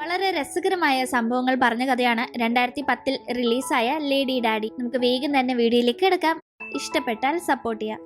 വളരെ രസകരമായ സംഭവങ്ങൾ പറഞ്ഞ കഥയാണ് 2010 റിലീസായ ലേഡി ഡാഡി. നമുക്ക് വേഗം തന്നെ വീഡിയോയിലേക്ക് എടുക്കാം. ഇഷ്ടപ്പെട്ടാൽ സപ്പോർട്ട് ചെയ്യാം.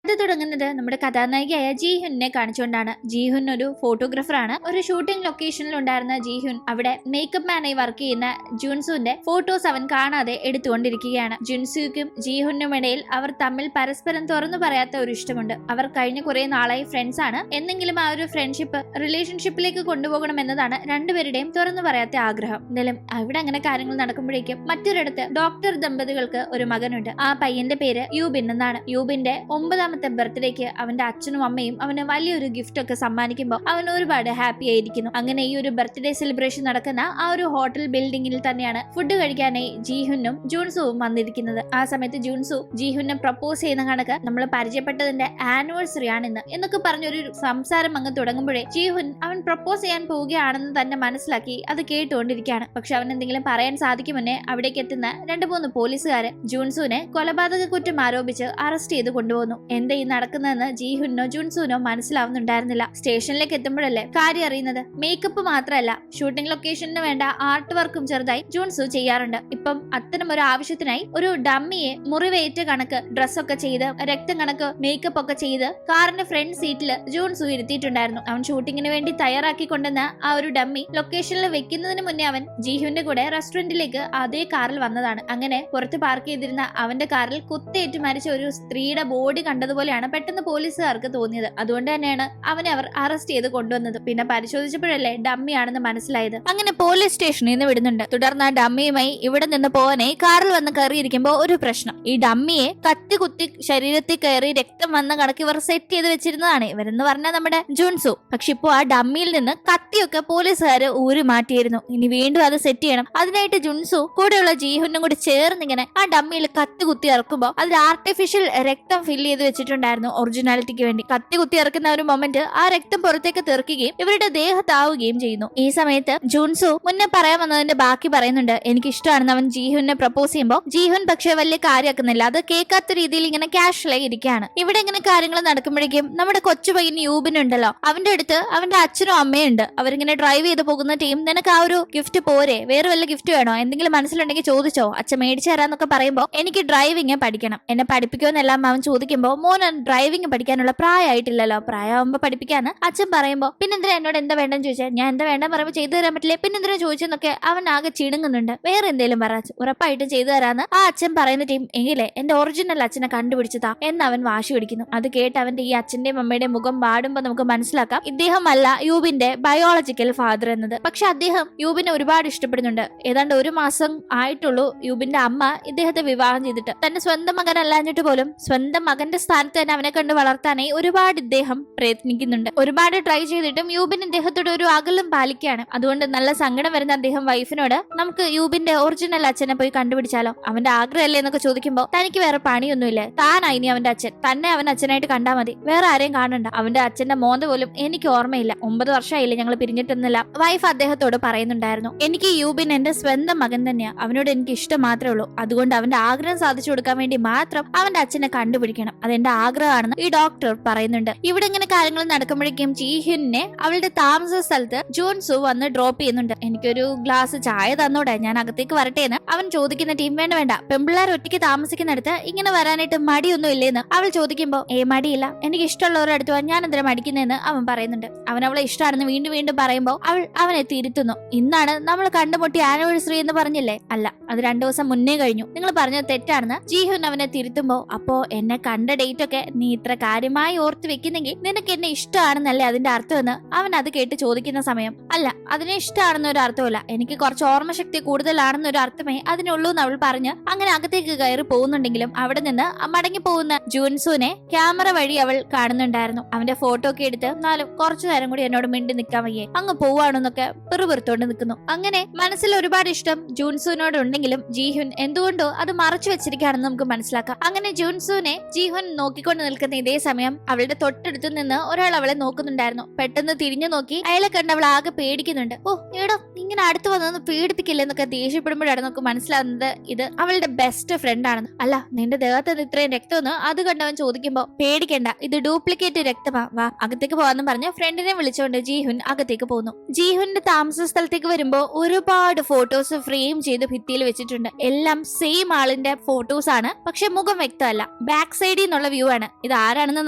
അത് തുടങ്ങുന്നത് നമ്മുടെ കഥാനായികയായ ജീഹുനെ കാണിച്ചുകൊണ്ടാണ്. ജീഹുൻ ഒരു ഫോട്ടോഗ്രാഫറാണ്. ഒരു ഷൂട്ടിംഗ് ലൊക്കേഷനിൽ ഉണ്ടായിരുന്ന ജീഹുൻ അവിടെ മേക്കപ്പ് മാനായി വർക്ക് ചെയ്യുന്ന ജുൻസുവിന്റെ ഫോട്ടോസ് അവൻ കാണാതെ എടുത്തുകൊണ്ടിരിക്കുകയാണ്. ജുൻസുക്കും ജീഹുനും ഇടയിൽ അവർ തമ്മിൽ പരസ്പരം തുറന്നു പറയാത്ത ഒരു ഇഷ്ടമുണ്ട്. അവർ കഴിഞ്ഞ കുറെ നാളായി ഫ്രണ്ട്സ് ആണ്. എന്തെങ്കിലും ആ ഒരു ഫ്രണ്ട്ഷിപ്പ് റിലേഷൻഷിപ്പിലേക്ക് കൊണ്ടുപോകണം എന്നതാണ് രണ്ടുപേരുടെയും തുറന്നു പറയാത്ത ആഗ്രഹം. എന്തായാലും അവിടെ അങ്ങനെ കാര്യങ്ങൾ നടക്കുമ്പോഴേക്കും മറ്റൊരിടത്ത് ഡോക്ടർ ദമ്പതികൾക്ക് ഒരു മകനുണ്ട്. ആ പയ്യന്റെ പേര് യൂബിൻ എന്നാണ്. യൂബിന്റെ 9ാമത്തെ ബർത്ത്ഡേക്ക് അവന്റെ അച്ഛനും അമ്മയും അവന് വലിയൊരു ഗിഫ്റ്റ് ഒക്കെ സമ്മാനിക്കുമ്പോൾ അവൻ ഒരുപാട് ഹാപ്പി ആയിരിക്കുന്നു. അങ്ങനെ ഈ ഒരു ബർത്ത്ഡേ സെലിബ്രേഷൻ നടക്കുന്ന ആ ഒരു ഹോട്ടൽ ബിൽഡിംഗിൽ തന്നെയാണ് ഫുഡ് കഴിക്കാനായി ജീഹുനും ജൂൺസുവും വന്നിരിക്കുന്നത്. ആ സമയത്ത് ജൂൺസു ജീഹുനെ പ്രപ്പോസ് ചെയ്യുന്ന കണക്ക് നമ്മൾ പരിചയപ്പെട്ടതിന്റെ ആനിവേഴ്സറി ആണിന്ന് എന്നൊക്കെ പറഞ്ഞൊരു സംസാരം അങ്ങ് തുടങ്ങുമ്പോഴേ ജീഹുൻ അവൻ പ്രപ്പോസ് ചെയ്യാൻ പോവുകയാണെന്ന് തന്നെ മനസ്സിലാക്കി അത് കേട്ടുകൊണ്ടിരിക്കുകയാണ്. പക്ഷെ അവൻ എന്തെങ്കിലും പറയാൻ സാധിക്കുമെന്നേ അവിടേക്ക് എത്തുന്ന 2-3 പോലീസുകാര് ജൂൺസുവിനെ കൊലപാതക കുറ്റം ആരോപിച്ച് അറസ്റ്റ് ചെയ്ത് കൊണ്ടുപോകുന്നു. എന്താ ഈ നടക്കുന്നതെന്ന് ജീഹുനോ ജുൻസുനോ മനസ്സിലാവുന്നുണ്ടായിരുന്നില്ല. സ്റ്റേഷനിലേക്ക് എത്തുമ്പോഴല്ലേ കാര്യം അറിയുന്നത്. മേക്കപ്പ് മാത്രമല്ല, ഷൂട്ടിംഗ് ലൊക്കേഷന് വേണ്ട ആർട്ട് വർക്കും ചെറുതായി ജുൻസു ചെയ്യാറുണ്ട്. ഇപ്പം അത്തരം ഒരു ആവശ്യത്തിനായി ഒരു ഡമ്മിയെ മുറിവേറ്റ കണക്ക് ഡ്രസ്സൊക്കെ ചെയ്ത് രക്തം കണക്ക് മേക്കപ്പ് ഒക്കെ ചെയ്ത് കാറിന്റെ ഫ്രണ്ട് സീറ്റിൽ ജുൻസു ഇരുത്തിയിട്ടുണ്ടായിരുന്നു. അവൻ ഷൂട്ടിങ്ങിന് വേണ്ടി തയ്യാറാക്കിക്കൊണ്ടെന്ന ആ ഒരു ഡമ്മി ലൊക്കേഷനിൽ വെക്കുന്നതിന് മുന്നേ അവൻ ജീഹുവിന്റെ കൂടെ റെസ്റ്റോറന്റിലേക്ക് അതേ കാറിൽ വന്നതാണ്. അങ്ങനെ പുറത്ത് പാർക്ക് ചെയ്തിരുന്ന അവന്റെ കാറിൽ കുത്തേറ്റ് മരിച്ച ഒരു സ്ത്രീയുടെ ബോഡി കണ്ടതുപോലെയാണ് പെട്ടെന്ന് പോലീസുകാർക്ക് തോന്നിയത്. അതുകൊണ്ട് തന്നെയാണ് അവനെ അവർ അറസ്റ്റ് ചെയ്ത് കൊണ്ടുവന്നത്. പിന്നെ പരിശോധിച്ചപ്പോഴല്ലേ ഡമ്മിയാണെന്ന് മനസ്സിലായത്. അങ്ങനെ പോലീസ് സ്റ്റേഷനിൽ നിന്ന് വിടുന്നുണ്ട്. തുടർന്ന് ആ ഡമ്മിയുമായി ഇവിടെ നിന്ന് പോകാനായി കാറിൽ വന്ന് കയറിയിരിക്കുമ്പോൾ ഒരു പ്രശ്നം. ഈ ഡമ്മിയെ കത്തി കുത്തി ശരീരത്തിൽ കയറി രക്തം വന്ന കണക്ക് ഇവർ സെറ്റ് ചെയ്ത് വെച്ചിരുന്നതാണ്. ഇവരെന്ന് പറഞ്ഞാൽ നമ്മുടെ ജുൻസു. പക്ഷെ ഇപ്പോ ആ ഡമ്മിയിൽ നിന്ന് കത്തിയൊക്കെ പോലീസുകാര് ഊരി മാറ്റിയിരുന്നു. ഇനി വീണ്ടും അത് സെറ്റ് ചെയ്യണം. അതിനായിട്ട് ജുൻസു കൂടെയുള്ള ജീഹുനും കൂടി ചേർന്നിങ്ങനെ ആ ഡമ്മിയിൽ കത്തി കുത്തി ഇറക്കുമ്പോൾ അതിൽ ആർട്ടിഫിഷ്യൽ രക്തം ഫില്ല് ചെയ്ത് വെച്ചിട്ടുണ്ടായിരുന്നു ഒറിജിനാലിറ്റിക്ക് വേണ്ടി. കത്തി കുത്തി ഇറക്കുന്ന ഒരു മൊമെന്റ് ആ രക്തം പുറത്തേക്ക് തെറിക്കുകയും ഇവരുടെ ദേഹത്താവുകയും ചെയ്യുന്നു. ഈ സമയത്ത് ജുൻസു മുന്നേ പറയാൻ വന്നതിന്റെ ബാക്കി പറയുന്നുണ്ട്. എനിക്ക് ഇഷ്ടമാണെന്ന് അവൻ ജീഹുനെ പ്രപ്പോസ് ചെയ്യുമ്പോൾ ജീഹുൻ പക്ഷെ വലിയ കാര്യമാക്കുന്നില്ല. അത് കേൾക്കാത്ത രീതിയിൽ ഇങ്ങനെ കാഷ്വലായി ഇരിക്കുകയാണ്. ഇവിടെ ഇങ്ങനെ കാര്യങ്ങൾ നടക്കുമ്പോഴേക്കും നമ്മുടെ കൊച്ചു പയ്യൻ യൂബിനുണ്ടല്ലോ, അവന്റെ അടുത്ത് അവന്റെ അച്ഛനും അമ്മയും ഉണ്ട്. അവരിങ്ങനെ ഡ്രൈവ് ചെയ്ത് പോകുന്ന ടീം, നിനക്ക് ആ ഒരു ഗിഫ്റ്റ് പോരെ, വേറെ വല്ല ഗിഫ്റ്റ് വേണോ, എന്തെങ്കിലും മനസ്സിലുണ്ടെങ്കിൽ ചോദിച്ചോ, അച്ഛൻ മേടിച്ചു തരാന്നൊക്കെ പറയുമ്പോൾ എനിക്ക് ഡ്രൈവിംഗ് പഠിക്കണം, എന്നെ പഠിപ്പിക്കുമെന്നെല്ലാം അവൻ ചോദിക്കുമ്പോൾ മോൻ ഡ്രൈവിംഗ് പഠിക്കാനുള്ള പ്രായമായിട്ടില്ലല്ലോ, പ്രായമാകുമ്പോ പഠിപ്പിക്കാന്ന് അച്ഛൻ പറയുമ്പോൾ പിന്നെന്തിനാ എന്നോട് എന്താ വേണ്ടെന്ന് ചോദിച്ചാൽ ഞാൻ എന്താ വേണ്ടെന്ന് പറയുമ്പോൾ ചെയ്തു തരാൻ പറ്റില്ലേ, പിന്നെന്തിനാ ചോദിച്ചെന്നൊക്കെ അവൻ ആകെ ചിടുങ്ങുന്നുണ്ട്. വേറെ എന്തെങ്കിലും പറ, ഉറപ്പായിട്ടും ചെയ്തു തരാന്ന് ആ അച്ഛൻ പറയുന്ന ടീം, എങ്കിലേ എന്റെ ഒറിജിനൽ അച്ഛനെ കണ്ടുപിടിച്ചതാ എന്ന് അവൻ വാശി പിടിക്കുന്നു. അത് കേട്ട് അവന്റെ ഈ അച്ഛന്റെയും അമ്മയുടെയും മുഖം പാടുമ്പോൾ നമുക്ക് മനസ്സിലാക്കാം ഇദ്ദേഹമല്ല യൂബിന്റെ ബയോളജിക്കൽ ഫാദർ എന്നത്. പക്ഷെ അദ്ദേഹം യൂബിനെ ഒരുപാട് ഇഷ്ടപ്പെടുന്നുണ്ട്. ഏതാണ്ട് 1 മാസം ആയിട്ടുള്ളൂ യൂബിന്റെ അമ്മ ഇദ്ദേഹത്തെ വിവാഹം ചെയ്തിട്ട്. തന്റെ സ്വന്തം മകനല്ലാഞ്ഞിട്ട് പോലും സ്വന്തം മകന്റെ സ്ഥാനത്ത് തന്നെ അവനെ കണ്ട് വളർത്താനായി ഒരുപാട് ഇദ്ദേഹം പ്രയത്നിക്കുന്നുണ്ട്. ഒരുപാട് ട്രൈ ചെയ്തിട്ടും യൂബിന് ഇദ്ദേഹത്തോട് ഒരു അകലം പാലിക്കുകയാണ്. അതുകൊണ്ട് നല്ല സങ്കടം വരുന്ന അദ്ദേഹം വൈഫിനോട് നമുക്ക് യൂബിന്റെ ഒറിജിനൽ അച്ഛനെ പോയി കണ്ടുപിടിച്ചാലോ, അവന്റെ ആഗ്രഹമല്ലേ എന്നൊക്കെ ചോദിക്കുമ്പോൾ തനിക്ക് വേറെ പണിയൊന്നുമില്ലേ, താനായി ഇനി അവന്റെ അച്ഛൻ, തന്നെ അവൻ അച്ഛനായിട്ട് കണ്ടാൽ മതി, വേറെ ആരെയും കാണണ്ട, അവന്റെ അച്ഛന്റെ മോന്ത പോലും എനിക്ക് ഓർമ്മയില്ല, 9 വർഷമായില്ലേ ഞങ്ങൾ പിരിഞ്ഞിട്ടൊന്നുമില്ല. വൈഫ് അദ്ദേഹത്തോട് പറയുന്നുണ്ടായിരുന്നു, എനിക്ക് യൂബിൻ എന്റെ സ്വന്തം മകൻ തന്നെയാ, അവനോട് എനിക്ക് ഇഷ്ടം മാത്രമേ ഉള്ളൂ, അതുകൊണ്ട് അവന്റെ ആഗ്രഹം സാധിച്ചു കൊടുക്കാൻ വേണ്ടി മാത്രം അവന്റെ അച്ഛനെ കണ്ടുപിടിക്കണം, അതെന്റെ ആഗ്രഹമാണെന്ന് ഈ ഡോക്ടർ പറയുന്നുണ്ട്. ഇവിടെ ഇങ്ങനെ കാര്യങ്ങൾ നടക്കുമ്പോഴേക്കും ജീഹുനെ അവളുടെ താമസ സ്ഥലത്ത് ജോൺസു വന്ന് ഡ്രോപ്പ് ചെയ്യുന്നുണ്ട്. എനിക്കൊരു ഗ്ലാസ് ചായ തന്നോടെ, ഞാൻ അകത്തേക്ക് വരട്ടെ എന്ന് അവൻ ചോദിക്കുന്ന ടീം, വേണ്ട വേണ്ട, പെമ്പിള്ളേർ ഒറ്റയ്ക്ക് താമസിക്കുന്നിടത്ത് ഇങ്ങനെ വരാനായിട്ട് മടിയൊന്നും ഇല്ലേന്ന് അവൾ ചോദിക്കുമ്പോൾ, മടിയില്ല, എനിക്ക് ഇഷ്ടമുള്ളവരുടെ അടുത്ത് ഞാൻ എന്തിനാ മടിക്കുന്നതെന്ന് അവൻ പറയുന്നുണ്ട്. അവൻ അവളെ ഇഷ്ടമാണെന്ന് വീണ്ടും വീണ്ടും പറയുമ്പോൾ അവൾ അവനെ തിരുത്തുന്നു. ഇന്നാണ് നമ്മൾ കണ്ടുമുട്ടിയ ആനിവേഴ്സറി എന്ന് പറഞ്ഞില്ലേ, അല്ല അത് 2 ദിവസം മുന്നേ കഴിഞ്ഞു, നിങ്ങൾ പറഞ്ഞത് തെറ്റാണെന്ന് ജീഹുൻ അവനെ തിരുത്തുമ്പോൾ, അപ്പോ എന്നെ കണ്ട ഡേറ്റ് ഒക്കെ നീ ഇത്ര കാര്യമായി ഓർത്ത് വെക്കുന്നെങ്കിൽ നിനക്ക് എന്നെ ഇഷ്ടമാണെന്നല്ലേ അതിന്റെ അർത്ഥമെന്ന് അവൻ അത് കേട്ട് ചോദിക്കുന്ന സമയം, അല്ല അതിനെ ഇഷ്ടമാണെന്നൊരു അർത്ഥമല്ല, എനിക്ക് കുറച്ച് ഓർമ്മശക്തി കൂടുതലാണെന്നൊരു അർത്ഥമേ അതിനുള്ളൂ എന്ന് അവൾ പറഞ്ഞ് അങ്ങനെ അകത്തേക്ക് കയറി പോകുന്നുണ്ടെങ്കിലും അവിടെ നിന്ന് മടങ്ങി പോകുന്ന ജുൻസുനെ ക്യാമറ വഴി അവൾ കാണുന്നുണ്ടായിരുന്നു. അവന്റെ ഫോട്ടോ ഒക്കെ എടുത്ത് എന്നാലും കുറച്ചു നേരം കൂടി എന്നോട് മിണ്ടി നിൽക്കാൻ വയ്യേ, അങ്ങ് പോവാണെന്നൊക്കെ പെറുപെറുത്തോണ്ട് നിൽക്കുന്നു. അങ്ങനെ മനസ്സിൽ ഒരുപാട് ഇഷ്ടം ജൂൻസുവിനോട് ഉണ്ടെങ്കിലും ജീഹുൻ എന്തുകൊണ്ടോ അത് മറച്ചു വെച്ചിരിക്കുകയാണെന്ന് നമുക്ക് മനസ്സിലാക്കാം. അങ്ങനെ ജൂൻസുവിനെ ജീഹുൻ നോക്കിക്കൊണ്ട് നിൽക്കുന്ന ഇതേ സമയം അവളുടെ തൊട്ടടുത്ത് നിന്ന് ഒരാൾ അവളെ നോക്കുന്നുണ്ടായിരുന്നു. പെട്ടെന്ന് തിരിഞ്ഞു നോക്കി അയാളെ കണ്ട് അവൾ ആകെ പേടിക്കുന്നുണ്ട്. ഓ എടോ, ഇങ്ങനെ അടുത്ത് വന്നൊന്ന് പേടിപ്പിക്കില്ലെന്നൊക്കെ ദേഷ്യപ്പെടുമ്പോഴാണ് നമുക്ക് മനസ്സിലാവുന്നത് ഇത് അവളുടെ ബെസ്റ്റ് ഫ്രണ്ട് ആണെന്ന്. അല്ല, നിന്റെ ദേഹത്ത് ഇത്രയും രക്തമെന്ന് അത് കണ്ടവൻ ചോദിക്കുമ്പോ പേടിക്കണ്ട, ഇത് ഡ്യൂപ്ലിക്കേറ്റ് രക്തമാ, വാ അകത്തേക്ക് പോവാന്ന് പറഞ്ഞ് ഫ്രണ്ടിനെ വിളിച്ചുകൊണ്ട് ജീഹുൻ അകത്തേക്ക് പോകുന്നു. ജീഹുന്റെ താമസ സ്ഥലത്തേക്ക് വരുമ്പോ ഒരുപാട് ഫോട്ടോസ് ഫ്രെയിം ചെയ്ത് ഭിത്തിയിൽ വെച്ചിട്ടുണ്ട്. എല്ലാം സെയിം ആളിന്റെ ഫോട്ടോസ് ആണ്, പക്ഷെ മുഖം വ്യക്തമല്ല. ബാക്ക് സൈഡിൽ നിന്നുള്ള വ്യൂ ആണ്. ഇത് ആരാണെന്ന്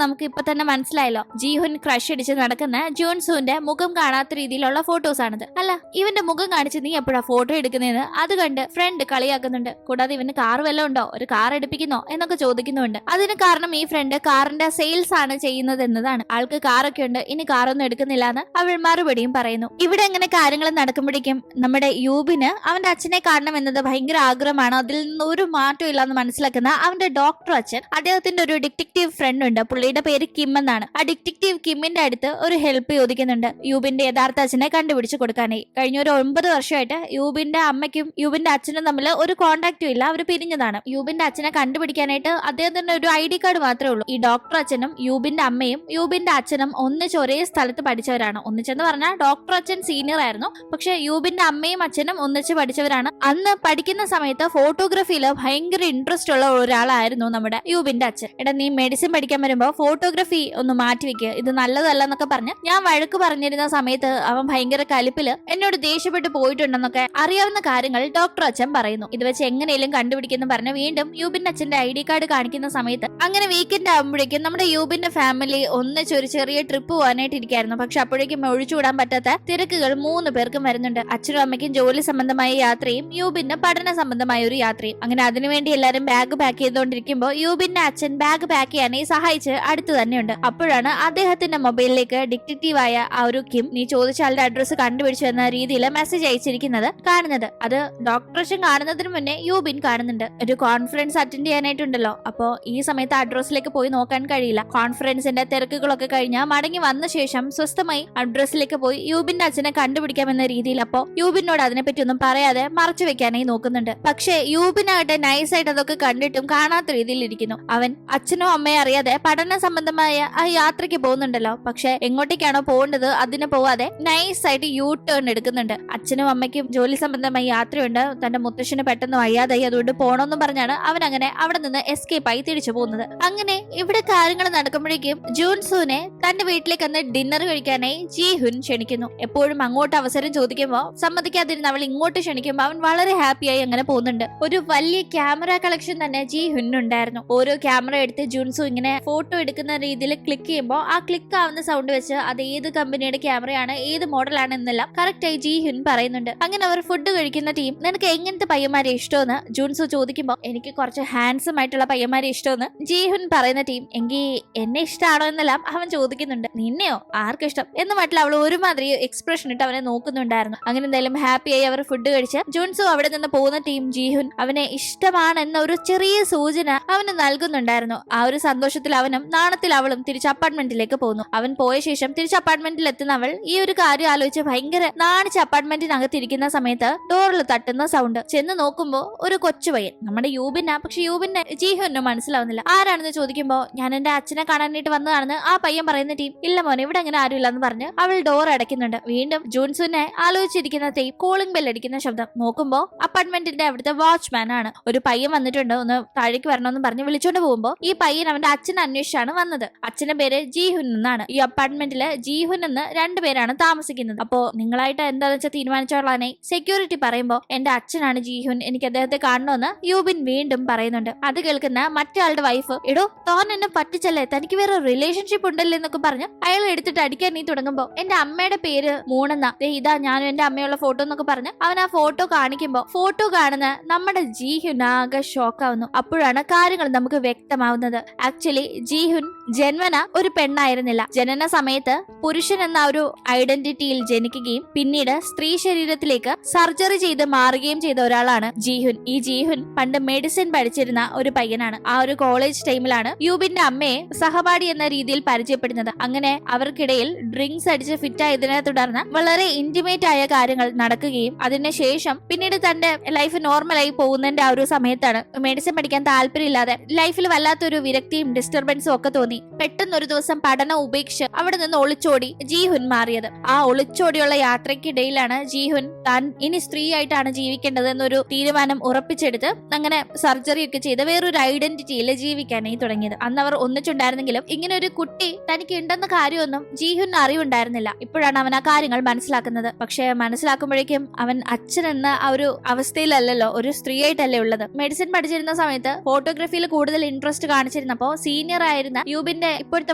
നമുക്ക് ഇപ്പൊ തന്നെ മനസ്സിലായല്ലോ. ജീഹുൻ ക്രഷ് അടിച്ച് നടക്കുന്ന ജോൺസുവിന്റെ മുഖം കാണാത്ത രീതിയിലുള്ള ഫോട്ടോസ് ആണിത്. അല്ല, ഇവന്റെ മുഖം കാണിച്ച് നീ എപ്പോഴാ ഫോട്ടോ എടുക്കുന്നതെന്ന് അത് കണ്ട് ഫ്രണ്ട് കളിയാക്കുന്നുണ്ട്. കൂടാതെ ഇവന് കാർ വല്ലതും ഉണ്ടോ, ഒരു കാർ എടുപ്പിക്കുന്നോ എന്നൊക്കെ ചോദിക്കുന്നുണ്ട്. അതിന് കാരണം ഈ ഫ്രണ്ട് കാറിന്റെ സെയിൽസ് ആണ് ചെയ്യുന്നത് എന്നതാണ്. ആൾക്ക് കാറൊക്കെ ഉണ്ട്, ഇനി കാറൊന്നും എടുക്കുന്നില്ല എന്ന് അവൾ മറുപടിയും പറയുന്നു. ഇവിടെ എങ്ങനെ കാര്യങ്ങൾ നടക്കുമ്പോഴേക്കും നമ്മുടെ യൂബിന് അവന്റെ അച്ഛനെ കാണണം എന്നത് ഭയങ്കര ആഗ്രഹമാണ്. അതിൽ നിന്ന് ഒരു മാറ്റം ഇല്ലാന്ന് മനസ്സിലാക്കുന്ന അവന്റെ ഡോക്ടർ അച്ഛൻ അദ്ദേഹത്തിന്റെ ഒരു ഡിറ്റക്റ്റീവ് ഫ്രണ്ട് ഉണ്ട്. പുള്ളിയുടെ പേര് കിം എന്നാണ്. ആ ഡിറ്റക്റ്റീവ് കിമ്മിന്റെ അടുത്ത് ഒരു ഹെൽപ്പ് ചോദിക്കുന്നുണ്ട് യൂബിന്റെ യഥാർത്ഥ അച്ഛനെ കണ്ടുപിടിച്ച് കൊടുക്കാനായി. കഴിഞ്ഞ ഒരു 9 വർഷമായിട്ട് യൂബിന്റെ അമ്മയ്ക്കും യൂബിന്റെ അച്ഛനും തമ്മിൽ ഒരു കോണ്ടാക്റ്റും ഇല്ല. അവർ പിരിഞ്ഞതാണ്. യൂബിന്റെ അച്ഛനെ കണ്ടുപിടിക്കാനായിട്ട് അദ്ദേഹത്തിന്റെ ഒരു ID കാർഡ് മാത്രമേ ഉള്ളൂ. ഈ ഡോക്ടർ അച്ഛനും യൂബിന്റെ അമ്മയും യൂബിന്റെ അച്ഛനും ഒന്നിച്ച് ഒരേ സ്ഥലത്ത് പഠിച്ചവരാണ്. ഒന്നിച്ചെന്ന് പറഞ്ഞാൽ ഡോക്ടർ അച്ഛൻ സീനിയർ ആയിരുന്നു, പക്ഷെ യൂബിന്റെ അമ്മയും അച്ഛനും ഒന്നിച്ച് പഠിച്ചവരാണ്. അന്ന് പഠിക്കുന്ന സമയത്ത് ഫോട്ടോഗ്രാഫിയിൽ ഭയങ്കര ഇൻട്രസ്റ്റ് ഉള്ള ഒരാളായിരുന്നു നമ്മുടെ യൂബിന്റെ അച്ഛൻ. എടാ, നീ മെഡിസിൻ പഠിക്കാൻ വരുമ്പോ ഫോട്ടോഗ്രാഫി ഒന്ന് മാറ്റിവെക്കുക, ഇത് നല്ലതല്ല എന്നൊക്കെ പറഞ്ഞ് ഞാൻ വഴക്ക് പറഞ്ഞിരുന്ന സമയത്ത് അവൻ ഭയങ്കര കലിപ്പില് എന്നോട് ദേഷ്യപ്പെട്ട് പോയിട്ടുണ്ടെന്നൊക്കെ അറിയാവുന്ന കാര്യങ്ങൾ ഡോക്ടർ അച്ഛൻ പറയുന്നു. ഇത് വെച്ച് എങ്ങനെയും കണ്ടുപിടിക്കുന്നു പറഞ്ഞ് വീണ്ടും യൂബിന്റെ അച്ഛന്റെ ID കാർഡ് കാണിക്കുന്ന സമയത്ത് അങ്ങനെ വീക്കെൻഡ് ആകുമ്പോഴേക്കും നമ്മുടെ യൂബിന്റെ ഫാമിലി ഒന്നിച്ചൊരു ചെറിയ ട്രിപ്പ് പോകാനായിട്ട് ഇരിക്കായിരുന്നു. പക്ഷെ അപ്പോഴേക്കും ഒഴിച്ചുകൂടാൻ പറ്റാത്ത തിരക്കുകൾ 3 പേർക്കും വരുന്നുണ്ട്. അച്ഛനും അമ്മയ്ക്കും ജോലി സംബന്ധമായ യാത്രയും യൂബിന്റെ പഠന സംബന്ധമായ ഒരു യാത്രയും. അങ്ങനെ അതിനുവേണ്ടി എല്ലാരും ബാഗ് പാക്ക് ചെയ്തുകൊണ്ടിരിക്കുമ്പോൾ യൂബിന്റെ അച്ഛൻ ബാഗ് പാക്ക് ചെയ്യാനായി സഹായിച്ച് അടുത്ത് തന്നെയുണ്ട്. അപ്പോഴാണ് അദ്ദേഹത്തിന്റെ മൊബൈലിലേക്ക് ഡിറ്റക്റ്റീവായ ആ ഒരു കിം നീ ചോദിച്ച ആളുടെ അഡ്രസ്സ് കണ്ടുപിടിച്ചു എന്ന രീതിയിൽ മെസ്സേജ് അയച്ചിരിക്കുന്നത് കാണുന്നത്. അത് ഡോക്ടർ അച്ഛൻ കാണുന്നതിന് മുന്നേ യൂബിൻ കാണുന്നുണ്ട്. ഒരു കോൺഫറൻസ് അറ്റൻഡ് ചെയ്യാനായിട്ടുണ്ടല്ലോ. അപ്പോ ഈ സമയത്ത് അഡ്രസ്സിലേക്ക് പോയി നോക്കാൻ കഴിയില്ല. കോൺഫറൻസിന്റെ തിരക്കുകളൊക്കെ കഴിഞ്ഞാൽ മടങ്ങി വന്ന ശേഷം സ്വസ്ഥമായി അഡ്രസ്സിലേക്ക് പോയി യൂബിന്റെ അച്ഛനെ കണ്ടുപിടിക്കാമെന്ന രീതിയിൽ അപ്പോ യൂബിനോട് അതിനെപ്പറ്റി ഒന്നും പറയാതെ മറച്ചു വെക്കാനായി നോക്കുന്നുണ്ട്. പക്ഷേ യൂബിനാകട്ടെ നൈസായിട്ട് അതൊക്കെ കണ്ടിട്ടും കാണാത്ത രീതിയിൽ ഇരിക്കുന്നു. അവൻ അച്ഛനോ അമ്മയോ അറിയാതെ പഠന സംബന്ധമായ ആ യാത്രയ്ക്ക് പോകുന്നുണ്ടല്ലോ. പക്ഷെ എങ്ങോട്ടേക്കാണോ പോകേണ്ടത് അതിന് പോവാതെ നൈസായിട്ട് U-ടേൺ എടുക്കുന്നുണ്ട്. അച്ഛനും അമ്മയ്ക്കും ജോലി സംബന്ധമായ യാത്രയുണ്ട്. തന്റെ മുത്തശ്ശന് പെട്ടെന്ന് വയ്യാതായി, അതുകൊണ്ട് പോണമെന്നും പറഞ്ഞാണ് അവൻ അങ്ങനെ അവിടെ നിന്ന് എസ്കേപ്പ് ആയി തിരിച്ചു പോകുന്നത്. അങ്ങനെ ഇവിടെ കാര്യങ്ങൾ നടക്കുമ്പോഴേക്കും ജൂൺസൂനെ തന്റെ വീട്ടിലേക്ക് അന്ന് ഡിന്നർ കഴിക്കാനായി ജീഹുൻ ക്ഷണിക്കുന്നു. എപ്പോഴും അങ്ങോട്ട് അവസരം ചോദിക്കുമ്പോൾ സമ്മതിക്കാതിരുന്ന അവൾ ഇങ്ങോട്ട് ക്ഷണിക്കുമ്പോൾ അവൻ വളരെ ഹാപ്പിയായി അങ്ങനെ പോകുന്നുണ്ട്. ഒരു വലിയ ക്യാമറ കളക്ഷൻ തന്നെ ജീഹുനുണ്ടായിരുന്നു. ഓരോ ക്യാമറ എടുത്ത് ജൂൺസു ഇങ്ങനെ ഫോട്ടോ എടുക്കുന്ന രീതിയിൽ ക്ലിക്ക് ചെയ്യുമ്പോൾ ആ ക്ലിക്ക് ആവുന്ന സൗണ്ട് വെച്ച് അത് ഏത് കമ്പനിയുടെ ക്യാമറയാണ്, ഏത് മോഡലാണ് എന്നെല്ലാം കറക്റ്റ് ആയി ജീഹുൻ പറയുന്നുണ്ട്. അങ്ങനെ അവർ ഫുഡ് കഴിക്കുന്ന ടീം നിനക്ക് എങ്ങനത്തെ പയ്യന്മാരെ ഇഷ്ടമെന്ന് ജൂൺസു ചോദിക്കുമ്പോൾ എനിക്ക് കുറച്ച് ഹാൻസം ആയിട്ടുള്ള പയ്യന്മാരെ ഇഷ്ടമെന്ന് ജീഹുൻ പറയുന്ന ടീം എങ്കിൽ എന്നെ ഇഷ്ടമാണോ എന്നെല്ലാം അവൻ ചോദിക്കുന്നുണ്ട്. നിന്നെയോ ആർക്കിഷ്ടം എന്ന് മറ്റുള്ള അവൾ ഒരുമാതിരി എക്സ്പ്രഷൻ ഇട്ട് അവനെ നോക്കുന്നുണ്ടായിരുന്നു. അങ്ങനെ എന്തായാലും ഹാപ്പിയായി അവർ ഫുഡ് കഴിച്ച് ജൂൺസു അവിടെ നിന്ന് പോകുന്ന ടീം ജീഹുൻ അവനെ ഇഷ്ടമാണെന്ന ഒരു ചെറിയ സൂചന അവന് നൽകുന്നുണ്ടായിരുന്നു. ആ ഒരു സന്തോഷത്തിൽ അവനും നാണത്തിൽ അവളും തിരിച്ച് അപ്പാർട്ട്മെന്റിലേക്ക് പോകുന്നു. അവൻ പോയ ശേഷം തിരിച്ച് അപ്പാർട്ട്മെന്റിൽ എത്തുന്ന അവൾ ഈ ഒരു കാര്യം ആലോചിച്ച് ഭയങ്കര നാണിച്ച് അപ്പാർട്ട്മെന്റിനകത്ത് ഇരിക്കുന്ന സമയത്ത് ഡോറിൽ തട്ടുന്ന സൗണ്ട് ചെന്ന് നോക്കുമ്പോ ഒരു കൊച്ചു പയ്യൻ നമ്മുടെ യൂബിനാ. പക്ഷെ യൂബിന് ജീഹുനും മനസ്സിലാവുന്നില്ല. ആരാണെന്ന് ചോദിക്കുമ്പോ ഞാൻ എന്റെ അച്ഛനെ കാണാനായിട്ട് വന്നതാണെന്ന് ആ പയ്യൻ പറയുന്ന ടീം ഇല്ല മോനെ, ഇവിടെ അങ്ങനെ ആരും ഇല്ലെന്ന് പറഞ്ഞ് അവൾ ഡോർ അടയ്ക്കുന്നുണ്ട്. വീണ്ടും ജൂൺസുനെ ആലോചിച്ചിരിക്കുന്ന ടീം കോളിംഗ് ബെൽ അടിക്കുന്ന ശബ്ദം നോക്കുമ്പോ അപ്പാർട്ട്മെന്റിന്റെ അവിടുത്തെ വാച്ച്മാൻ ആണ്. ഒരു പയ്യൻ വന്നിട്ടുണ്ട്, ഒന്ന് താഴേക്ക് വരണമെന്ന് പറഞ്ഞ് വിളിച്ചോണ്ട് പോകുമ്പോ ഈ പയ്യൻ അവന്റെ അച്ഛനെ അന്വേഷിച്ചാണ് വന്നത്. അച്ഛന്റെ പേര് ജീഹുൻ എന്നാണ്. ഈ അപ്പാർട്ട്മെന്റില് ജീഹുൻ എന്ന് 2 പേരാണ് താമസിക്കുന്നത്. അപ്പോ നിങ്ങളായിട്ട് എന്താണെന്ന് വെച്ചാൽ തീരുമാനിച്ചോളാനായി സെക്യൂരിറ്റി പറയുമ്പോ എന്റെ അച്ഛനാണ് ജീഹുൻ, എനിക്ക് അദ്ദേഹത്തെ കാണണമെന്ന് യൂബിൻ വീണ്ടും പറയുന്നുണ്ട്. അത് കേൾക്കുന്ന മറ്റേ വൈഫ് എടോ താൻ എന്നെ പറ്റിച്ചല്ലേ, തനിക്ക് വേറെ റിലേഷൻഷിപ്പ് ഉണ്ടല്ലേ എന്നൊക്കെ പറഞ്ഞ് അയാൾ എടുത്തിട്ട് അടിക്കാൻ നീ തുടങ്ങുമ്പോ എന്റെ അമ്മയുടെ പേര് മൂണെന്നാ, ഇതാ ഞാനും എന്റെ അമ്മയുള്ള ഫോട്ടോ എന്നൊക്കെ പറഞ്ഞ് അവൻ ആ ഫോട്ടോ കാണിക്കുമ്പോ ഫോട്ടോ കാണുന്ന നമ്മുടെ ജീഹുൻ ആകെ ഷോക്കാവുന്നു. അപ്പോഴാണ് കാര്യങ്ങൾ നമുക്ക് വ്യക്തമാവുന്നത്. ആക്ച്വലി ജീഹുൻ ജന്മന ഒരു പെണ്ണായിരുന്നില്ല. ജനന സമയത്ത് പുരുഷൻ എന്ന ഒരു ഐഡന്റിറ്റിയിൽ ജനിക്കുകയും പിന്നീട് സ്ത്രീ ശരീരത്തിലേക്ക് സർജറി ചെയ്ത് മാറുകയും ചെയ്ത ഒരാളാണ് ജീഹുൻ. ഈ ജീഹുൻ പണ്ട് മെഡിസിൻ പഠിച്ചിരുന്ന ഒരു പയ്യനാണ്. ആ ഒരു കോളേജ് ടൈമിലാണ് യൂബിന്റെ അമ്മയെ സഹപാഠി എന്ന രീതിയിൽ പരിചയപ്പെടുന്നത്. അങ്ങനെ അവർക്കിടയിൽ ഡ്രിങ്ക്സ് അടിച്ച് ഫിറ്റായതിനെ തുടർന്ന് വളരെ ഇന്റിമേറ്റ് ആയ കാര്യങ്ങൾ നടക്കുകയും അതിനുശേഷം പിന്നീട് തന്റെ ലൈഫ് നോർമലായി പോകുന്നതിന്റെ ആ ഒരു സമയത്താണ് മെഡിസിൻ പഠിക്കാൻ താല്പര്യമില്ലാതെ ലൈഫിൽ വല്ലാത്തൊരു വിരക്തിയും ഡിസ്റ്റർബൻസും ഒക്കെ തോന്നി. പെട്ടെന്ന് ഒരു ദിവസം പഠനം ഉപേക്ഷിച്ച് അവിടെ നിന്ന് ഒളിച്ചോടി ജീഹുൻ മാറിയത്. ആ ഒളിച്ചോടിയുള്ള യാത്രയ്ക്കിടയിലാണ് ജീഹുൻ താൻ ഇനി സ്ത്രീ ആയിട്ടാണ് ജീവിക്കേണ്ടത് എന്നൊരു തീരുമാനം ഉറപ്പിച്ചെടുത്ത് അങ്ങനെ സർജറി ഒക്കെ ചെയ്ത് വേറൊരു ഐഡന്റിറ്റിയിൽ ജീവിക്കാനായി തുടങ്ങിയത്. അന്ന് അവർ ഒന്നിച്ചുണ്ടായിരുന്നെങ്കിലും ഇങ്ങനെ ഒരു കുട്ടി തനിക്ക് ഉണ്ടെന്ന കാര്യമൊന്നും ജീഹുൻ അറിവുണ്ടായിരുന്നില്ല. ഇപ്പോഴാണ് അവൻ ആ കാര്യങ്ങൾ മനസ്സിലാക്കുന്നത്. പക്ഷെ മനസ്സിലാക്കുമ്പോഴേക്കും അവൻ അച്ഛൻ എന്ന ആ ഒരു അവസ്ഥയിലല്ലല്ലോ, ഒരു സ്ത്രീ ആയിട്ടല്ലേ ഉള്ളത്. മെഡിസിൻ പഠിച്ചിരുന്ന സമയത്ത് ഫോട്ടോഗ്രാഫിയിൽ കൂടുതൽ ഇൻട്രസ്റ്റ് കാണിച്ചിരുന്നപ്പോ സീനിയർ ആയിരുന്ന യൂബിന്റെ ഇപ്പോഴത്തെ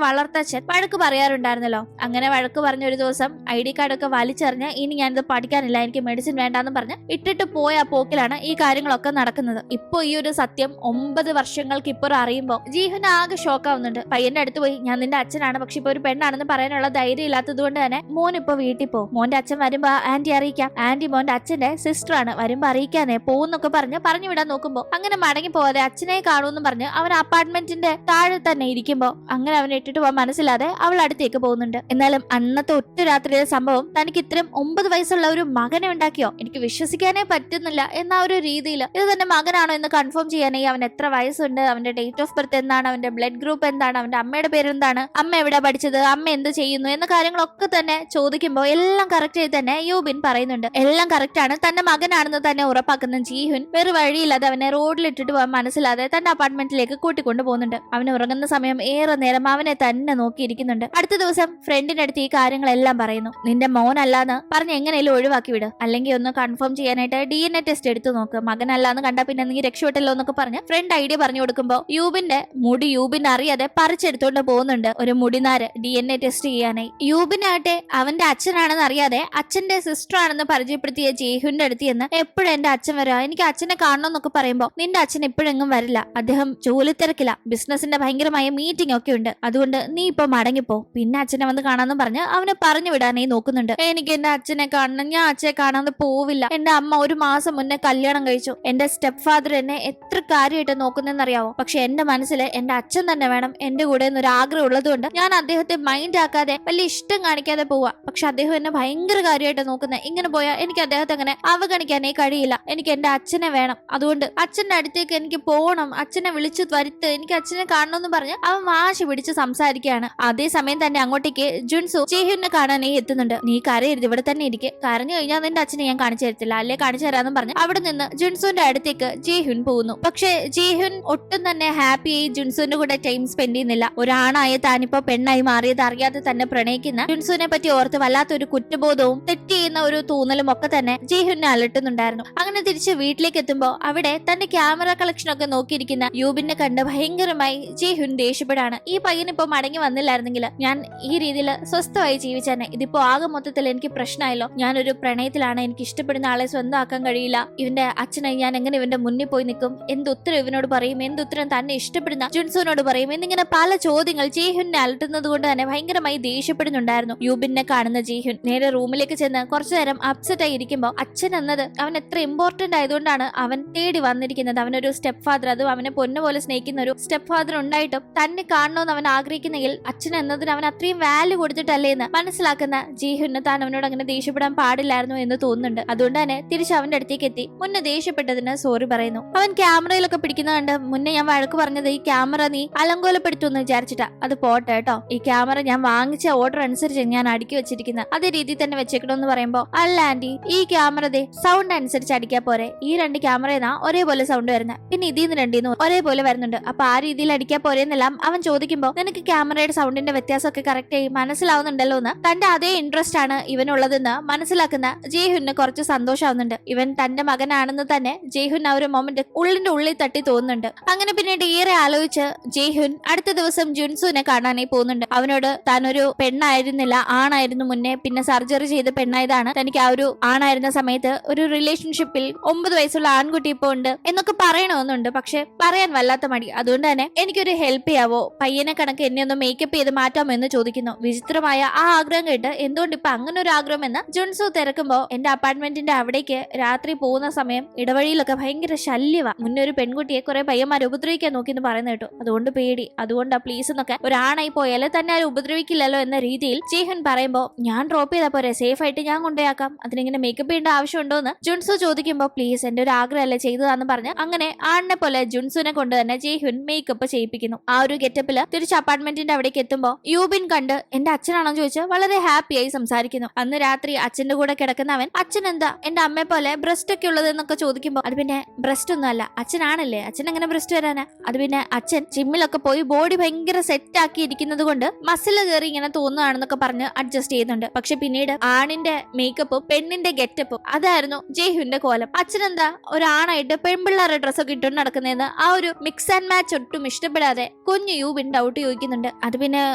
വളർത്തച്ഛൻ വഴക്ക് പറയാറുണ്ടായിരുന്നല്ലോ. അങ്ങനെ വഴക്ക് പറഞ്ഞ ഒരു ദിവസം ID കാർഡൊക്കെ വലിച്ചെറിഞ്ഞ് ഇനി ഞാനിത് പഠിക്കാനില്ല, എനിക്ക് മെഡിസിൻ വേണ്ടാന്ന് പറഞ്ഞ് ഇട്ടിട്ട് പോയ പോക്കിലാണ് ഈ കാര്യങ്ങളൊക്കെ നടക്കുന്നത്. ഇപ്പൊ ഈ ഒരു സത്യം 9 വർഷങ്ങൾക്ക് ഇപ്പുറം അറിയുമ്പോൾ ജീഹുൻ ആകെ ഷോക്കാവുന്നുണ്ട്. പയ്യന്റെ അടുത്ത് പോയി ഞാൻ നിന്റെ അച്ഛനാണ്, പക്ഷെ ഇപ്പൊ ഒരു പെണ്ണാണെന്ന് പറയാനുള്ള ധൈര്യം ഇല്ലാത്തത് കൊണ്ട് തന്നെ മോൻ ഇപ്പൊ വീട്ടിൽ പോകും, മോന്റെ അച്ഛൻ വരുമ്പോ ആന്റി അറിയിക്കാം, ആന്റി മോന്റെ അച്ഛന്റെ സിസ്റ്റർ ആണ്, വരുമ്പോ അറിയിക്കാനേ പോകുന്നൊക്കെ പറഞ്ഞു വിടാൻ നോക്കുമ്പോ അങ്ങനെ മടങ്ങി പോവാതെ അച്ഛനെ കാണുമെന്ന് പറഞ്ഞ് അവൻ അപ്പാർട്ട്മെന്റിന്റെ താഴെ തന്നെ ഇരിക്കുമ്പോ അങ്ങനെ അവനെ ഇട്ടിട്ട് പോകാൻ മനസ്സിലാതെ അവൾ അടുത്തേക്ക് പോകുന്നുണ്ട്. എന്നാലും അന്നത്തെ ഒറ്റ രാത്രിയിലെ സംഭവം തനിക്ക് ഇത്രയും 9 വയസ്സുള്ള ഒരു മകനെ ഉണ്ടാക്കിയോ, എനിക്ക് വിശ്വസിക്കാനേ പറ്റുന്നില്ല എന്ന ഒരു രീതിയിൽ ഇത് തന്നെ മകനാണോ എന്ന് കൺഫേം ചെയ്യാനായി അവൻ എത്ര വയസ്സുണ്ട്, അവന്റെ ഡേറ്റ് ഓഫ് ബർത്ത് എന്താണ്, അവന്റെ ബ്ലഡ് ഗ്രൂപ്പ് എന്താണ്, അവന്റെ അമ്മയുടെ പേരെന്താണ്, അമ്മ എവിടെ പഠിച്ചത്, അമ്മ എന്ത് ചെയ്യുന്നു എന്ന കാര്യങ്ങളൊക്കെ തന്നെ ചോദിക്കുമ്പോൾ എല്ലാം കറക്റ്റ് ആയി തന്നെ യൂബിൻ പറയുന്നുണ്ട്. എല്ലാം കറക്റ്റ് ആണ്, തന്റെ മകനാണെന്ന് തന്നെ ഉറപ്പാക്കുന്ന ജീഹുൻ വേറെ വഴിയില്ലാതെ അവനെ റോഡിലിട്ടിട്ട് പോകാൻ മനസ്സിലാതെ തന്റെ അപ്പാർട്ട്മെന്റിലേക്ക് കൂട്ടിക്കൊണ്ടു പോകുന്നുണ്ട്. അവന് ഉറങ്ങുന്ന സമയം ഏറെ നേരം അവനെ തന്നെ നോക്കിയിരിക്കുന്നുണ്ട്. അടുത്ത ദിവസം ഫ്രണ്ടിന്റെ അടുത്ത് ഈ കാര്യങ്ങളെല്ലാം പറയുന്നു. നിന്റെ മോനല്ലാന്ന് പറഞ്ഞ് എങ്ങനെയും ഒഴിവാക്കി വിട്, അല്ലെങ്കിൽ ഒന്ന് കൺഫേം ചെയ്യാനായിട്ട് DNA ടെസ്റ്റ് എടുത്തു നോക്ക്, മകനല്ലാന്ന് കണ്ടാ പിന്നെ നീ രക്ഷപ്പെട്ടല്ലോ എന്നൊക്കെ പറഞ്ഞ് ഫ്രണ്ട് ഐഡിയ പറഞ്ഞു കൊടുക്കുമ്പോ യൂബിന്റെ മുടി യൂബിൻ അറിയാതെ പറിച്ചെടുത്തോണ്ട് പോകുന്നുണ്ട് ഒരു മുടിനാര് DNA ടെസ്റ്റ് ചെയ്യാനായി. യൂബിനാട്ടെ അവന്റെ അച്ഛനാണെന്ന് അറിയാതെ അച്ഛന്റെ സിസ്റ്റർ ആണെന്ന് പരിചയപ്പെടുത്തിയ ജീഹുന്റെ അടുത്ത് എന്ന് എപ്പോഴും എന്റെ അച്ഛൻ വരാ, എനിക്ക് അച്ഛനെ കാണണമെന്നൊക്കെ പറയുമ്പോ നിന്റെ അച്ഛൻ എപ്പോഴെങ്ങും വരില്ല, അദ്ദേഹം ജോലി തിരക്കില്ല, ബിസിനസിന്റെ ഭയങ്കരമായ മീറ്റിംഗ് ഒക്കെ ഉണ്ട്, അതുകൊണ്ട് നീ ഇപ്പൊ മടങ്ങിപ്പോ, പിന്നെ അച്ഛനെ വന്ന് കാണാമെന്ന് പറഞ്ഞ് അവനെ പറഞ്ഞു വിടാനായി നോക്കുന്നുണ്ട്. എനിക്ക് എന്റെ അച്ഛനെ കാണണം, ഞാൻ അച്ഛനെ കാണാതെ പോവില്ല, എന്റെ അമ്മ 1 മാസം മുന്നേ കല്യാണം കഴിച്ചു, എന്റെ സ്റ്റെപ്പ് ഫാദർ എന്നെ എത്ര കാര്യമായിട്ട് നോക്കുന്നറിയാവോ, പക്ഷെ എന്റെ മനസ്സിൽ എന്റെ അച്ഛൻ തന്നെ വേണം എന്റെ കൂടെ എന്നൊരു ആഗ്രഹം ഉള്ളതുകൊണ്ട് ഞാൻ അദ്ദേഹത്തെ മൈൻഡ് ആക്കാതെ വലിയ ഇഷ്ടം കാണിക്കാതെ പോവാ, പക്ഷെ അദ്ദേഹം എന്നെ ഭയങ്കര കാര്യമായിട്ട് നോക്കുന്നത്, ഇങ്ങനെ പോയാൽ എനിക്ക് അദ്ദേഹത്തെ അങ്ങനെ അവഗണിക്കാനേ കഴിയില്ല, എനിക്ക് എന്റെ അച്ഛനെ വേണം, അതുകൊണ്ട് അച്ഛന്റെ അടുത്തേക്ക് എനിക്ക് പോകണം, അച്ഛനെ വിളിച്ചു വരുത്ത്, എനിക്ക് അച്ഛനെ കാണണമെന്ന് പറഞ്ഞ് അവൻ വാശി പിടിച്ച് സംസാരിക്കുകയാണ്. അതേസമയം തന്നെ അങ്ങോട്ടേക്ക് ജുൻസു ജീഹുനെ കാണാനായി എത്തുന്നുണ്ട്. നീ കരയരുത്, ഇവിടെ തന്നെ ഇരിക്കെ, കരഞ്ഞു കഴിഞ്ഞാൽ നിന്റെ അച്ഛനെ ഞാൻ കാണിച്ചു തരത്തില്ല, അല്ലെ കാണിച്ചു തരാമെന്ന് പറഞ്ഞ് അവിടെ നിന്ന് ജുൻസുന്റെ അടുത്തേക്ക് ജീഹുൻ പോകുന്നു. പക്ഷെ ജീഹുൻ ഒട്ടും തന്നെ ഹാപ്പിയായി ജുൻസുവിന്റെ കൂടെ ടൈം സ്പെൻഡ് ചെയ്യുന്നില്ല. ഒരാണായ താനിപ്പോ പെണ്ണായി മാറിയത് അറിയാതെ തന്നെ പ്രണയിക്കുന്ന ജുൻസുവിനെ പറ്റി ഓർത്ത് വല്ലാത്തൊരു കുറ്റബോധവും തെറ്റ് ചെയ്യുന്ന ഒരു തോന്നലും ഒക്കെ തന്നെ ജീഹുനെ അലട്ടുന്നുണ്ടായിരുന്നു. അങ്ങനെ തിരിച്ച് വീട്ടിലേക്ക് എത്തുമ്പോ അവിടെ തന്റെ ക്യാമറ കളക്ഷൻ ഒക്കെ നോക്കിയിരിക്കുന്ന യൂബിനെ കണ്ട് ഭയങ്കരമായി ജീഹുൻ ദേഷ്യപ്പെടാണ്. ഈ പയ്യനിപ്പോ മടങ്ങി വന്നില്ലായിരുന്നെങ്കിൽ ഞാൻ ഈ രീതിയിൽ സ്വസ്ഥമായി ജീവിച്ചെന്നെ, ഇതിപ്പോ ആകെ മൊത്തത്തിൽ എനിക്ക് പ്രശ്നമായല്ലോ, ഞാനൊരു പ്രണയത്തിലാണ്, എനിക്ക് ഇഷ്ടപ്പെടുന്ന ആളെ സ്വന്തമാക്കാൻ കഴിയില്ല, ഇവന്റെ അച്ഛനായി ഞാൻ എങ്ങനെ ഇവന്റെ മുന്നിൽ പോയി നിൽക്കും, എന്തുത്തരം ഇവനോട് പറയും, എന്തുത്തരം തന്നെ ഇഷ്ടപ്പെടുന്ന ജുൻസുവിനോട് പറയും എന്നിങ്ങനെ പല ചോദ്യങ്ങൾ ജീഹുനെ അലട്ടുന്നത് കൊണ്ട് തന്നെ ഭയങ്കരമായി ദേഷ്യപ്പെടുന്നുണ്ടായിരുന്നു. യൂബിനെ കാണുന്ന ജീഹുൻ നേരെ റൂമിലേക്ക് ചെന്ന് കുറച്ചു നേരം അപ്സെറ്റ് ആയി ഇരിക്കുമ്പോ അച്ഛൻ എന്നത് അവൻ എത്ര ഇമ്പോർട്ടന്റ് ആയതുകൊണ്ടാണ് അവൻ തേടി വന്നിരിക്കുന്നത്. അവനൊരു സ്റ്റെപ്പ് ഫാദർ, അതും അവനെ പൊന്നുപോലെ സ്നേഹിക്കുന്ന ഒരു സ്റ്റെപ്പ് ഫാദർ ഉണ്ടായിട്ടും തന്നെ കാണണമെന്ന് അവൻ ആഗ്രഹിക്കുന്നെങ്കിൽ അച്ഛൻ എന്നതിന് അവൻ അത്രയും വാല്യൂ കൊടുത്തിട്ടല്ലേ എന്ന് മനസ്സിലാക്കുന്ന ജീഹുന് താൻ അവനോട് അങ്ങനെ ദേഷ്യപ്പെടാൻ പാടില്ലായിരുന്നു എന്ന് തോന്നുന്നുണ്ട്. അതുകൊണ്ട് തന്നെ തിരിച്ച് അവന്റെ അടുത്തേക്ക് എത്തി മുന്നേ ദേഷ്യപ്പെട്ടതിന് സോറി പറയുന്നു. അവൻ ക്യാമറയിലൊക്കെ പിടിക്കുന്ന കണ്ട് മുന്നേ ഞാൻ വഴക്ക് പറഞ്ഞത് ഈ ക്യാമറ നീ അലങ്കോലപ്പെടുത്തുമെന്ന് വിചാരിച്ചിട്ടാ, അത് പോട്ടെ കേട്ടോ, ഈ ക്യാമറ ഞാൻ വാങ്ങിച്ച ഓർഡർ അനുസരിച്ച് ഞാൻ അടുക്കി വെച്ചിരിക്കുന്ന അതേ രീതിയിൽ തന്നെ വെച്ചേക്കണമെന്ന് പറയുമ്പോ അല്ല ആന്റി, ഈ ക്യാമറ സൗണ്ട് അനുസരിച്ച് അടിക്കാ പോരെ, ഈ 2 ക്യാമറയെന്നാ ഒരേപോലെ സൗണ്ട് വരുന്നത്, പിന്നെ ഇതിന്ന് 2 ഒരേപോലെ വരുന്നുണ്ട്, അപ്പൊ ആ രീതിയിൽ അടിക്കാ പോരെന്നെല്ലാം അവൻ ചോദിക്കുമ്പോ നിനക്ക് ക്യാമറയുടെ സൗണ്ടിന്റെ വ്യത്യാസമൊക്കെ കറക്റ്റ് ആയി മനസ്സിലാവുന്നുണ്ടല്ലോ എന്ന് തന്റെ അതേ ഇൻട്രസ്റ്റ് ആണ് ഇവനുള്ളതെന്ന് മനസ്സിലാക്കുന്ന ജയ്ഹുന് കുറച്ച് സന്തോഷമാവുന്നുണ്ട്. ഇവൻ തന്റെ മകനാണെന്ന് തന്നെ ജയ്ഹുൻ ആ ഒരു മൊമെന്റ് ഉള്ളിന്റെ ഉള്ളിൽ തട്ടി തോന്നുന്നുണ്ട്. അങ്ങനെ പിന്നീട് ഏറെ ആലോചിച്ച് ജയ്ഹുൻ അടുത്ത ദിവസം ജുൻസുവിനെ കാണാനായി പോകുന്നുണ്ട്. അവനോട് താനൊരു പെണ്ണായിരുന്നില്ല, ആണായിരുന്നു മുന്നേ, പിന്നെ സർജറി ചെയ്ത് പെണ്ണായതാണ്, തനിക്ക് ആ ഒരു ആണായിരുന്ന സമയത്ത് ഒരു റിലേഷൻഷിപ്പിൽ 9 വയസ്സുള്ള ആൺകുട്ടി ഇപ്പൊ ഉണ്ട് എന്നൊക്കെ പറയണമെന്നുണ്ട്. പക്ഷെ പറയാൻ വല്ലാത്ത മടി. അതുകൊണ്ട് തന്നെ എനിക്കൊരു ഹെൽപ്പ് ചെയ്യാവോ, പയ്യനെ കണക്ക് എന്നെ ഒന്ന് മേക്കപ്പ് ചെയ്ത് മാറ്റാമോ എന്ന് ചോദിക്കുന്നു. വിചിത്രമായ ആ ആഗ്രഹം കേട്ട് എന്തുകൊണ്ട് ഇപ്പൊ അങ്ങനെ ഒരു ആഗ്രഹം എന്ന് ജുൻസു തിരക്കുമ്പോ എന്റെ അപ്പാർട്ട്മെന്റിന്റെ അവിടേക്ക് രാത്രി പോകുന്ന സമയം ഇടവഴിയിലൊക്കെ ഭയങ്കര ശല്യവാ, മുന്നേ ഒരു പെൺകുട്ടിയെ കുറെ പയ്യന്മാരെ ഉപദ്രവിക്കാൻ നോക്കി എന്ന് പറയുന്ന കേട്ടു, അതുകൊണ്ട് പേടി, അതുകൊണ്ടാ പ്ലീസ് എന്നൊക്കെ, ഒരാണായി പോയാൽ തന്നെ ആരും ഉപദ്രവിക്കില്ലല്ലോ എന്ന രീതിയിൽ ജയ്ഹുൻ പറയുമ്പോ ഞാൻ ഡ്രോപ്പ് ചെയ്താ പോരെ, സേഫ് ആയിട്ട് ഞാൻ കൊണ്ടുപോയാക്കാം, അതിനിങ്ങനെ മേക്കപ്പ് ചെയ്യേണ്ട ആവശ്യമുണ്ടോ എന്ന് ജുൻസു ചോദിക്കുമ്പോ പ്ലീസ് എന്റെ ഒരു ആഗ്രഹമല്ലേ ചെയ്തതാന്ന് പറഞ്ഞ് അങ്ങനെ ആണിനെ പോലെ ജുൻസുനെ കൊണ്ട് തന്നെ ജയ്ഹുൻ മേക്കപ്പ് മേക്കപ്പ് ചെയ്യിപ്പിക്കുന്നു. ആ ഒരു ഗെറ്റപ്പില് തിരിച്ച് അപ്പാർട്ട്മെന്റിന്റെ അവിടേക്ക് എത്തുമ്പോ യൂബിൻ കണ്ട് എന്റെ അച്ഛനാണോ ചോദിച്ച് വളരെ ഹാപ്പിയായി സംസാരിക്കുന്നു. അന്ന് രാത്രി അച്ഛന്റെ കൂടെ കിടക്കുന്നവൻ അച്ഛൻ എന്താ എന്റെ അമ്മയെ പോലെ ബ്രസ്റ്റ് ഒക്കെ ഉള്ളത് എന്നൊക്കെ ചോദിക്കുമ്പോ അത് പിന്നെ ബ്രസ്റ്റ് ഒന്നും അല്ല, അച്ഛനാണല്ലേ, അച്ഛൻ എങ്ങനെ ബ്രസ്റ്റ് വരാനാ, അത് പിന്നെ അച്ഛൻ ജിമ്മിലൊക്കെ പോയി ബോഡി ഭയങ്കര സെറ്റ് ആക്കി ഇരിക്കുന്നത് കൊണ്ട് മസില് കയറി ഇങ്ങനെ തോന്നുകയാണെന്നൊക്കെ പറഞ്ഞ് അഡ്ജസ്റ്റ് ചെയ്യുന്നുണ്ട്. പക്ഷെ പിന്നീട് ആണിന്റെ മേക്കപ്പും പെണ്ണിന്റെ ഗെറ്റപ്പും അതായിരുന്നു ജയ്ഹുന്റെ കോലം. അച്ഛനെന്താ ഒരാണായിട്ട് പെൺപിള്ളേരുടെ ഡ്രസ്സൊക്കെ ഇട്ടുകൊണ്ട് നടക്കുന്നതെന്ന് ആ ഒരു മിക്സ് ആൻഡ് മാച്ച് ഒട്ടും ഇഷ്ടപ്പെടാതെ കുഞ്ഞു യൂബിൻ ഡൗട്ട് ചോദിക്കുന്നുണ്ട്. അത് പിന്നെ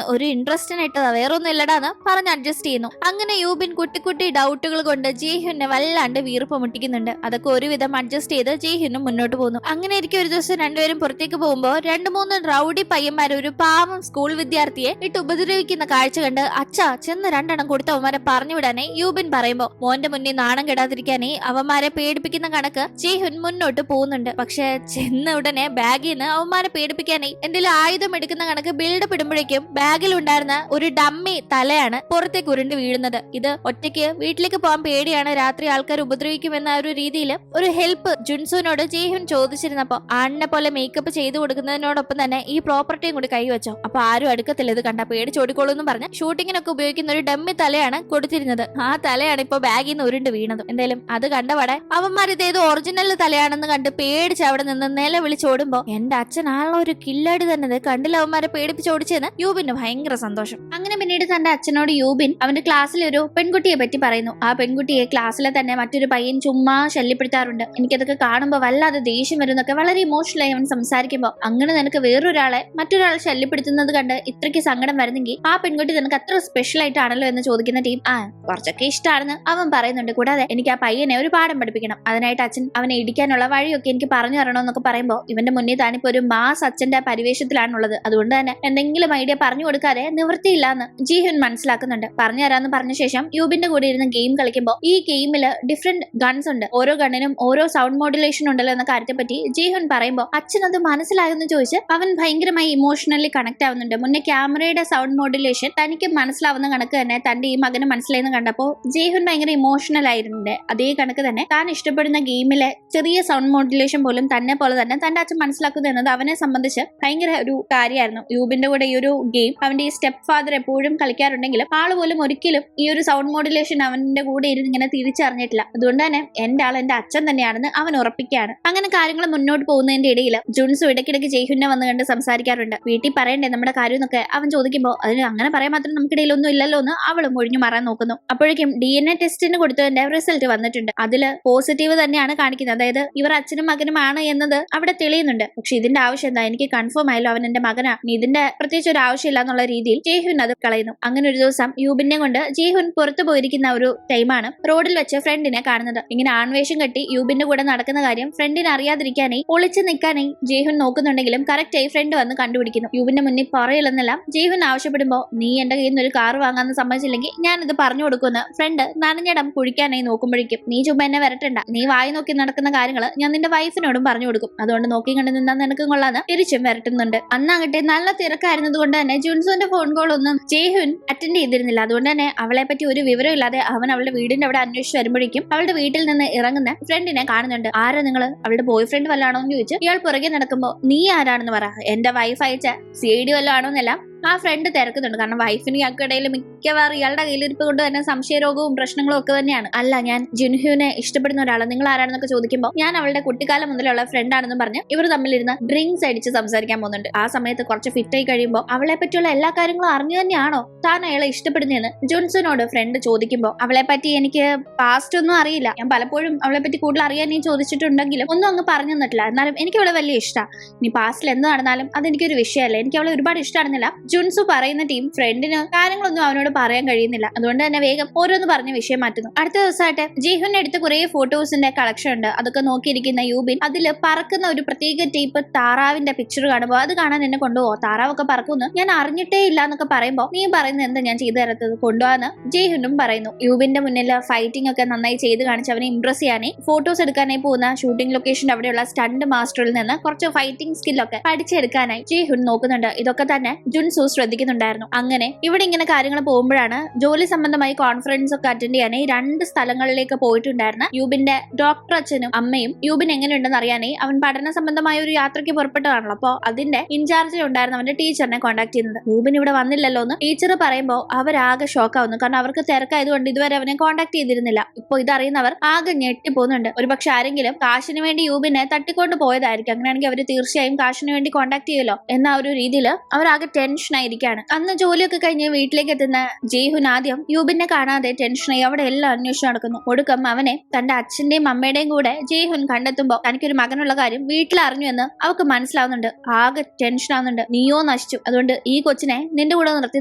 ഒരു ഇൻട്രസ്റ്റിനായിട്ടതാ, വേറൊന്നും ഇല്ലടാന്ന് പറഞ്ഞ് അഡ്ജസ്റ്റ് ചെയ്യുന്നു. അങ്ങനെ യൂബിൻ കുട്ടി കുട്ടി ഡൗട്ടുകൾ കൊണ്ട് ജയ്ഹുനെ വല്ലാണ്ട് വീർപ്പ് മുട്ടിക്കുന്നുണ്ട്. അതൊക്കെ ഒരുവിധം അഡ്ജസ്റ്റ് ചെയ്ത് ജയ്ഹുനും മുന്നോട്ട് പോകുന്നു. അങ്ങനെ ഇരിക്കും ഒരു ദിവസം രണ്ടുപേരും പുറത്തേക്ക് പോകുമ്പോ 2-3 റൗഡി പയ്യന്മാർ ഒരു പാവം സ്കൂൾ വിദ്യാർത്ഥിയെ ഇട്ട് ഉപദ്രവിക്കുന്ന കാഴ്ച കണ്ട് അച്ഛാ ചെന്ന് 2 എണ്ണം കൊടുത്ത് അവന്മാരെ പറഞ്ഞു വിടാനേ യൂബിൻ പറയുമ്പോ മോന്റെ മുന്നിൽ നാണം കെടാതിരിക്കാനേ അവന്മാരെ പേടിപ്പിക്കുന്ന കണക്ക് ജയ്ഹുൻ മുന്നോട്ട് പോകുന്നുണ്ട്. പക്ഷെ ചെന്ന ഉടനെ ബാഗിൽ നിന്ന് അവന്മാരെ പേടിപ്പിക്കാനേ എന്തെങ്കിലും ആയുധം എടുക്കുന്ന കണക്ക് ബിൽഡപ്പ് ഇടുമ്പോഴേക്കും ബാഗിൽ ഉണ്ടായിരുന്ന ഒരു ഡമ്മി തലയാണ് പുറത്തേക്ക് ഉരുണ്ട് വീഴുന്നത്. ഇത് ഒറ്റയ്ക്ക് വീട്ടിലേക്ക് പോകാൻ പേടിയാണ്, രാത്രി ആൾക്കാർ ഉപദ്രവിക്കുമെന്ന ഒരു രീതിയിൽ ഒരു ഹെൽപ്പ് ജുൻസുവിനോട് ജയ്ഹുൻ ചോദിച്ചിരുന്നപ്പോ ആണിനെ പോലെ മേക്കപ്പ് ചെയ്തു കൊടുക്കുന്നതിനോടൊപ്പം തന്നെ ഈ പ്രോപ്പർട്ടിയും കൂടി കൈവച്ചോ, അപ്പൊ ആരും അടുക്കത്തില്ല, ഇത് കണ്ട പേടിച്ചോടിക്കോളൂ എന്ന് പറഞ്ഞ് ഷൂട്ടിങ്ങിനൊക്കെ ഉപയോഗിക്കുന്ന ഒരു ഡമ്മി തലയാണ് കൊടുത്തിരുന്നത്. ആ തലയാണ് ഇപ്പൊ ബാഗിൽ നിന്ന് ഉരുണ്ട് വീണത്. എന്തായാലും അത് കണ്ടവടെ അവന്മാർ ഇതേത് ഒറിജിനൽ തലയാണെന്ന് കണ്ട് പേടിച്ച് അവിടെ നിന്ന് നിലവിളിച്ചോടുമ്പോ എന്റെ അച്ഛനാണല്ലോ ഒരു കില്ലാടി തന്നെ, കണ്ടില്ല അവന്മാരെ പേടിപ്പിച്ചോടിച്ചെന്ന് യൂബിന് ഭയങ്കര സന്തോഷം. അങ്ങനെ പിന്നീട് തന്റെ അച്ഛനോട് യൂബിൻ അവന്റെ ക്ലാസ്സിൽ ഒരു പെൺകുട്ടിയെ പറ്റി പറയുന്നു. ആ പെൺകുട്ടിയെ ക്ലാസ്സിലെ തന്നെ മറ്റൊരു പയ്യൻ ചുമ്മാ ശല്യപ്പെടുത്താറുണ്ട്, എനിക്കതൊക്കെ കാണുമ്പോ വല്ലാതെ ദേഷ്യം വരുന്നൊക്കെ വളരെ ഇമോഷണലായി അവൻ സംസാരിക്കുമ്പോ അങ്ങനെ നിനക്ക് വേറൊരാളെ മറ്റൊരാൾ ശല്യപ്പെടുത്തുന്നത് കണ്ട് ഇത്രയ്ക്ക് സങ്കടം വരുന്നെങ്കിൽ ആ പെൺകുട്ടി നിനക്ക് അത്ര സ്പെഷ്യൽ ആയിട്ടാണല്ലോ എന്ന് ചോദിക്കുന്ന ടീം കുറച്ചൊക്കെ ഇഷ്ടമാണെന്ന് അവൻ പറയുന്നുണ്ട്. കൂടാതെ എനിക്ക് ആ പയ്യനെ ഒരു പാഠം പഠിപ്പിക്കണം, അതിനായിട്ട് അച്ഛൻ അവനെ ഇടിക്കാനുള്ള വഴിയൊക്കെ എനിക്ക് പറഞ്ഞു തരണമെന്നൊക്കെ പറയുമ്പോൾ ഇവന്റെ മുന്നിൽ താനിപ്പോ ഒരു മാസ് അച്ഛന്റെ പരിവേഷത്തിലാണുള്ളത്, അതുകൊണ്ട് തന്നെ എന്തെങ്കിലും ഐഡിയ പറഞ്ഞു കൊടുക്കാതെ നിവൃത്തിയില്ലാന്ന് ജീഹുൻ മനസ്സിലാക്കുന്നുണ്ട്. പറഞ്ഞു തരാന്ന് പറഞ്ഞ ശേഷം യൂബിന്റെ കൂടെ ഇരുന്ന് ഗെയിം കളിക്കുമ്പോൾ ഈ ഗെയിമില് ഡിഫറെന്റ് ഗൺസ് ഉണ്ട്, ഓരോ ഗണ്ണിനും ഓരോ സൗണ്ട് മോഡുലേഷൻ ഉണ്ടല്ലോ എന്ന കാര്യത്തെ പറ്റി ജീഹുൻ പറയുമ്പോൾ അച്ഛൻ അത് മനസ്സിലായെന്ന് ചോദിച്ച് അവൻ ഭയങ്കരമായി ഇമോഷണലി കണക്ട് ആവുന്നുണ്ട്. മുന്നേ ക്യാമറയുടെ സൗണ്ട് മോഡുലേഷൻ തനിക്ക് മനസ്സിലാവുന്ന കണക്ക് തന്നെ തന്റെ ഈ മകന് മനസ്സിലായെന്ന് കണ്ടപ്പോ ജയ്ഹുൻ ഭയങ്കര ഇമോഷണൽ ആയിരുന്നുണ്ട്. അതേ കണക്ക് തന്നെ താൻ ഇഷ്ടപ്പെടുന്ന ഗെയിമിലെ ചെറിയ സൗണ്ട് മോഡുലേഷൻ പോലും തന്നെ പോലെ തന്നെ തന്റെ അച്ഛൻ മനസ്സിലാക്കുന്നത് എന്നത് അവനെ സംബന്ധിച്ച് ഭയങ്കര ഒരു കാര്യമായിരുന്നു. യൂബിന്റെ കൂടെ ഈ ഒരു ഗെയിം അവന്റെ ഈ സ്റ്റെപ്പ് ഫാദർ എപ്പോഴും കളിക്കാറുണ്ടെങ്കിലും ആള് പോലും ഒരിക്കലും ഈ ഒരു സൗണ്ട് മോഡുലേഷൻ അവന്റെ കൂടെ ഇരുന്ന് ഇങ്ങനെ തിരിച്ചറിഞ്ഞിട്ടില്ല. അതുകൊണ്ട് തന്നെ എന്റെ ആൾ എന്റെ അച്ഛൻ തന്നെയാണെന്ന് അവൻ ഉറപ്പിക്കുകയാണ്. അങ്ങനെ കാര്യങ്ങൾ മുന്നോട്ട് പോകുന്നതിന്റെ ഇടയിൽ ജുൻസു ഇടയ്ക്കിടയ്ക്ക് ജയ്ഹുനെ വന്ന് കണ്ട് സംസാരിക്കാറുണ്ട്. വീട്ടിൽ പറയണ്ടേ നമ്മുടെ കാര്യം എന്നൊക്കെ അവൻ ചോദിക്കുമ്പോൾ അതിന് അങ്ങനെ പറയാൻ മാത്രം നമുക്കിടയിൽ ഒന്നും ഇല്ലല്ലോ എന്ന് അവളും ഒഴിഞ്ഞു മാറാൻ നോക്കുന്നു. അപ്പോഴേക്കും DNA ടെസ്റ്റിന് കൊടുത്തതിന്റെ റിസൾട്ട് വന്നിട്ടുണ്ട്. അതില് പോസിറ്റീവ് തന്നെയാണ് കാണിക്കുന്നത്, അതായത് ഇവർ അച്ഛനും മകനുമാണ് എന്നത് അവിടെ തെളിയുന്നുണ്ട്. പക്ഷെ ഇതിന്റെ ആവശ്യം എന്താ, എനിക്ക് കൺഫേം ആയല്ലോ അവൻ എന്റെ മകനാണ്, ഇതിന്റെ പ്രത്യേകിച്ച് ഒരു ആവശ്യമില്ല എന്നുള്ള രീതിയിൽ ജയ്ഹുൻ അത് കളയുന്നു. അങ്ങനെ ഒരു ദിവസം യൂബിനെ കൊണ്ട് ജയ്ഹുൻ പുറത്തു പോയിരിക്കുന്ന ഒരു ടൈമാണ് റോഡിൽ വെച്ച് ഫ്രണ്ടിനെ കാണുന്നത്. ഇങ്ങനെ ആൺവേഷം കെട്ടി യൂബിന്റെ കൂടെ നടക്കുന്ന കാര്യം ഫ്രണ്ടിനെ അറിയാതിരിക്കാനായി ഒളിച്ചു നിൽക്കാനായി ജയ്ഹുൻ നോക്കുന്നുണ്ടെങ്കിലും കറക്റ്റായി ഫ്രണ്ട് വന്ന് കണ്ടുപിടിക്കുന്നു. യൂബിന്റെ മുന്നിൽ പറയില്ലെന്നെല്ലാം ജയ്ഹുൻ ആവശ്യപ്പെടുമ്പോ നീ എന്റെ കയ്യിൽ നിന്ന് ഒരു കാർ വാങ്ങാന്ന് സമ്മതിച്ചില്ലെങ്കിൽ ഞാനിത് പറഞ്ഞു കൊടുക്കുന്ന ഫ്രണ്ട് നനഞ്ഞിടം കുഴിക്കാനായി നോക്കുമ്പോഴേക്കും നീ ചുമ്മാ എന്നെ വരട്ടണ്ട, നീ വായി നോക്കി നടക്കുന്ന കാര്യങ്ങൾ ഞാൻ നിന്റെ വൈഫിനോടും പറഞ്ഞു കൊടുക്കും, അതുകൊണ്ട് നോക്കി കണ്ടു നിന്നാ നിനക്കും കൊള്ളാന്ന് തിരിച്ചും വരട്ടുന്നുണ്ട്. അന്നാകട്ടെ നല്ല തിരക്കായിരുന്നത് കൊണ്ട് തന്നെ ജുൻസുവിന്റെ ഫോൺ കോൾ ഒന്നും ജയ്ഹുൻ അറ്റൻഡ് ചെയ്തിരുന്നില്ല. അതുകൊണ്ട് തന്നെ അവളെ പറ്റി ഒരു വിവരം ഇല്ലാതെ അവൻ അവളുടെ വീടിന്റെ അവിടെ അന്വേഷിച്ച് വരുമ്പോഴേക്കും അവളുടെ വീട്ടിൽ നിന്ന് ഇറങ്ങുന്ന ഫ്രണ്ടിനെ കാണുന്നുണ്ട്. ആരാ നിങ്ങള്, അവളുടെ ബോയ് ഫ്രണ്ട് വല്ലാണോ എന്ന് ചോദിച്ച് ഇയാൾ പുറകെ നടക്കുമ്പോ നീ ആരാണെന്ന് പറ, എന്റെ വൈഫ് അയച്ച CD വല്ലതാണോ എന്നെല്ലാം ആ ഫ്രണ്ട് തിരക്കുന്നുണ്ട്. കാരണം വൈഫിന് ഇയാൾക്കിടയിൽ മിക്കവാറും ഇയാളുടെ കയ്യിലിരിപ്പ് കൊണ്ട് തന്നെ സംശയരോഗവും പ്രശ്നങ്ങളും ഒക്കെ തന്നെയാണ്. അല്ല ഞാൻ ജുൻഹുവിനെ ഇഷ്ടപ്പെടുന്ന ഒരാള്, നിങ്ങൾ ആരാണെന്നൊക്കെ ചോദിക്കുമ്പോൾ ഞാൻ അവളുടെ കുട്ടിക്കാലം മുതലുള്ള ഫ്രണ്ട് ആണെന്ന് പറഞ്ഞ് ഇവർ തമ്മിലിരുന്ന് ഡ്രിങ്ക്സ് അടിച്ച് സംസാരിക്കാൻ പോകുന്നുണ്ട്. ആ സമയത്ത് കുറച്ച് ഫിറ്റായി കഴിയുമ്പോൾ അവളെ പറ്റിയുള്ള എല്ലാ കാര്യങ്ങളും അറിഞ്ഞു തന്നെയാണോ താൻ അയാളെ ഇഷ്ടപ്പെടുന്നതെന്ന് ജുൻസുനോട് ഫ്രണ്ട് ചോദിക്കുമ്പോൾ അവളെ പറ്റി എനിക്ക് പാസ്റ്റ് ഒന്നും അറിയില്ല, ഞാൻ പലപ്പോഴും അവളെ പറ്റി കൂടുതൽ അറിയാൻ നീ ചോദിച്ചിട്ടുണ്ടെങ്കിലും ഒന്നും അങ്ങ് പറഞ്ഞു തന്നിട്ടില്ല, എന്നാലും എനിക്ക് അവളെ വലിയ ഇഷ്ടമാണ്, നീ പാസ്റ്റിൽ എന്ത് നടന്നാലും അതെനിക്കൊരു വിഷയമല്ല, എനിക്ക് അവളെ ഒരുപാട് ഇഷ്ടമാണെന്നില്ല ജുൻസു പറയുന്ന ടീം ഫ്രണ്ടിന് കാര്യങ്ങളൊന്നും അവനോട് പറയാൻ കഴിയുന്നില്ല. അതുകൊണ്ട് തന്നെ വേഗം ഓരോന്ന് പറഞ്ഞ് വിഷയം മാറ്റുന്നു. അടുത്ത ദിവസമായിട്ട് ജീഹുവിന്റെ അടുത്ത് കുറെ ഫോട്ടോസിന്റെ കളക്ഷൻ ഉണ്ട്. അതൊക്കെ നോക്കിയിരിക്കുന്ന യൂബിൻ അതിൽ പറക്കുന്ന ഒരു പ്രത്യേക ടൈപ്പ് താറാവിന്റെ പിക്ചർ കാണുമ്പോൾ അത് കാണാൻ എന്നെ കൊണ്ടുപോകും, താറാവൊക്കെ പറക്കുന്നു ഞാൻ അറിഞ്ഞിട്ടേ ഇല്ല എന്നൊക്കെ പറയുമ്പോൾ നീ പറയുന്നത് എന്താ ഞാൻ ചെയ്തു തരത്തത്, കൊണ്ടുപോകാന്ന് ജീഹുനും പറയുന്നു. യൂബിന്റെ മുന്നിൽ ഫൈറ്റിംഗ് ഒക്കെ നന്നായി ചെയ്ത് കാണിച്ച് അവനെ ഇംപ്രസ് ചെയ്യാനായി ഫോട്ടോസ് എടുക്കാനായി പോകുന്ന ഷൂട്ടിംഗ് ലൊക്കേഷന്റെ അവിടെയുള്ള സ്റ്റണ്ട് മാസ്റ്ററിൽ നിന്ന് കുറച്ച് ഫൈറ്റിംഗ് സ്കില്ലൊക്കെ പഠിച്ചെടുക്കാനായി ജീഹുൻ നോക്കുന്നുണ്ട്. ഇതൊക്കെ തന്നെ ജുൻസു ശ്രദ്ധിക്കുന്നുണ്ടായിരുന്നു. അങ്ങനെ ഇവിടെ ഇങ്ങനെ കാര്യങ്ങൾ പോകുമ്പോഴാണ് ജോലി സംബന്ധമായി കോൺഫറൻസ് ഒക്കെ അറ്റൻഡ് ചെയ്യാനായി 2 സ്ഥലങ്ങളിലേക്ക് പോയിട്ടുണ്ടായിരുന്ന യൂബിന്റെ ഡോക്ടർ അച്ഛനും അമ്മയും യൂബിൻ എങ്ങനെയുണ്ടെന്ന് അറിയാനായി അവൻ പഠന സംബന്ധമായ ഒരു യാത്രയ്ക്ക് പുറപ്പെട്ടതാണല്ലോ. അപ്പോൾ അതിന്റെ ഇൻചാർജിൽ ഉണ്ടായിരുന്ന അവന്റെ ടീച്ചറിനെ കോൺടാക്ട് ചെയ്യുന്നത്. യൂബിൻ ഇവിടെ വന്നില്ലല്ലോ എന്ന് ടീച്ചർ പറയുമ്പോൾ അവരാകെ ഷോക്കാവുന്നു. കാരണം അവർക്ക് തിരക്കായതുകൊണ്ട് ഇതുവരെ അവനെ കോൺടാക്ട് ചെയ്തിരുന്നില്ല. ഇപ്പോൾ ഇതറിയുന്നവർ ആകെ ഞെട്ടിപ്പോകുന്നുണ്ട്. ഒരുപക്ഷെ ആരെങ്കിലും കാശിന് വേണ്ടി യൂബിനെ തട്ടിക്കൊണ്ട് പോയതായിരിക്കും. അങ്ങനെയാണെങ്കിൽ അവർ തീർച്ചയായും കാശിന് വേണ്ടി കോൺടാക്ട് ചെയ്യുമല്ലോ എന്ന ഒരു രീതിയിൽ അവരാകെ ടെൻഷനായിരിക്കാണ്. അന്ന് ജോലിയൊക്കെ കഴിഞ്ഞ് വീട്ടിലേക്ക് എത്തുന്ന ജയ്ഹുൻ ആദ്യം യൂബിനെ കാണാതെ ടെൻഷനായി അവിടെ എല്ലാം അന്വേഷിച്ച് നടക്കുന്നു. ഒടുക്കം അവനെ തന്റെ അച്ഛന്റെയും അമ്മയുടെയും കൂടെ ജയ്ഹുൻ കണ്ടെത്തുമ്പോൾ തനിക്കൊരു മകനുള്ള കാര്യം വീട്ടിൽ അറിഞ്ഞു എന്ന് അവർക്ക് മനസ്സിലാവുന്നുണ്ട്. ആകെ ടെൻഷൻ ആവുന്നുണ്ട്. നീയോ നശിച്ചു, അതുകൊണ്ട് ഈ കൊച്ചിനെ നിന്റെ കൂടെ നിർത്തി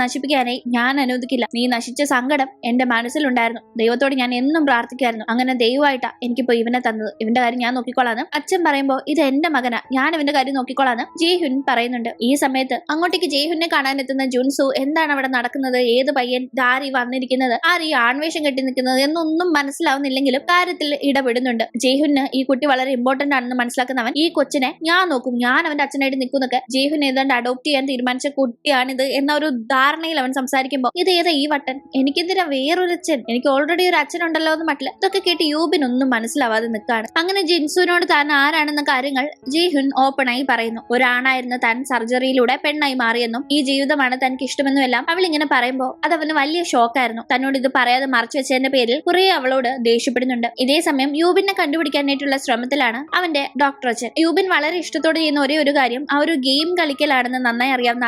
നശിപ്പിക്കാനായി ഞാൻ അനുവദിക്കില്ല. നീ നശിച്ച സങ്കടം എന്റെ മനസ്സിലുണ്ടായിരുന്നു. ദൈവത്തോട് ഞാൻ എന്നും പ്രാർത്ഥിക്കായിരുന്നു. അങ്ങനെ ദൈവമായിട്ടാ എനിക്കിപ്പോ ഇവനെ തന്നത്. ഇവന്റെ കാര്യം ഞാൻ നോക്കിക്കോളാന്ന് അച്ഛൻ പറയുമ്പോൾ ഇത് എന്റെ മകനാ, ഞാൻ ഇവന്റെ കാര്യം നോക്കിക്കോളാന്ന് ജയ്ഹുൻ പറയുന്നുണ്ട്. ഈ സമയത്ത് അങ്ങോട്ടേക്ക് ജയ്ഹുനെ കാണാനെത്തുന്ന ജുൻസു എന്താണ് അവിടെ നടക്കുന്നത്, ഏത് പയ്യൻ ദാരി വന്നിരിക്കുന്നത്, ആര് ഈ ആൺവേഷം കെട്ടി നിൽക്കുന്നത് എന്നൊന്നും മനസ്സിലാവുന്നില്ലെങ്കിലും കാര്യത്തിൽ ഇടപെടുന്നുണ്ട്. ജയ്ഹുന് ഈ കുട്ടി വളരെ ഇമ്പോർട്ടന്റ് ആണെന്ന് മനസ്സിലാക്കുന്നവൻ ഈ കൊച്ചിനെ ഞാൻ നോക്കും, ഞാൻ അവന്റെ അച്ഛനായിട്ട് നിൽക്കുന്നൊക്കെ ജയ്ഹുൻ ഏതാണ്ട് അഡോപ്റ്റ് ചെയ്യാൻ തീരുമാനിച്ച കുട്ടിയാണിത് എന്ന ഒരു ധാരണയിൽ അവൻ സംസാരിക്കുമ്പോൾ ഇത് ഏതാ ഈ വട്ടൻ, എനിക്കെന്തിനാ വേറൊരു അച്ഛൻ, എനിക്ക് ഓൾറെഡി ഒരു അച്ഛനുണ്ടല്ലോ എന്ന് മട്ടില്ല. ഇതൊക്കെ കേട്ട് യൂബിനൊന്നും മനസ്സിലാവാതെ നിൽക്കാണ്. അങ്ങനെ ജിൻസുവിനോട് താൻ ആരാണെന്ന കാര്യങ്ങൾ ജയ്ഹുൻ ഓപ്പണായി പറയുന്നു. ഒരാണായിരുന്ന താൻ സർജറിയിലൂടെ പെണ്ണായി മാറിയെന്നും ഈ ജീവിതമാണ് തനിക്ക് ഇഷ്ടമെന്നും എല്ലാം അവൾ ഇങ്ങനെ പറയുമ്പോൾ അത് അവന് വലിയ ഷോക്കായിരുന്നു. തന്നോട് ഇത് പറയാതെ മറച്ചു വെച്ചതിന്റെ പേരിൽ കുറെ അവളോട് ദേഷ്യപ്പെടുന്നുണ്ട്. ഇതേ സമയം യൂബിനെ കണ്ടുപിടിക്കാനായിട്ടുള്ള ശ്രമത്തിലാണ് അവന്റെ ഡോക്ടർ അച്ഛൻ. യൂബിൻ വളരെ ഇഷ്ടത്തോടെ ചെയ്യുന്ന ഒരേ ഒരു കാര്യം ആ ഒരു ഗെയിം കളിക്കലാണെന്ന് നന്നായി അറിയാവുന്ന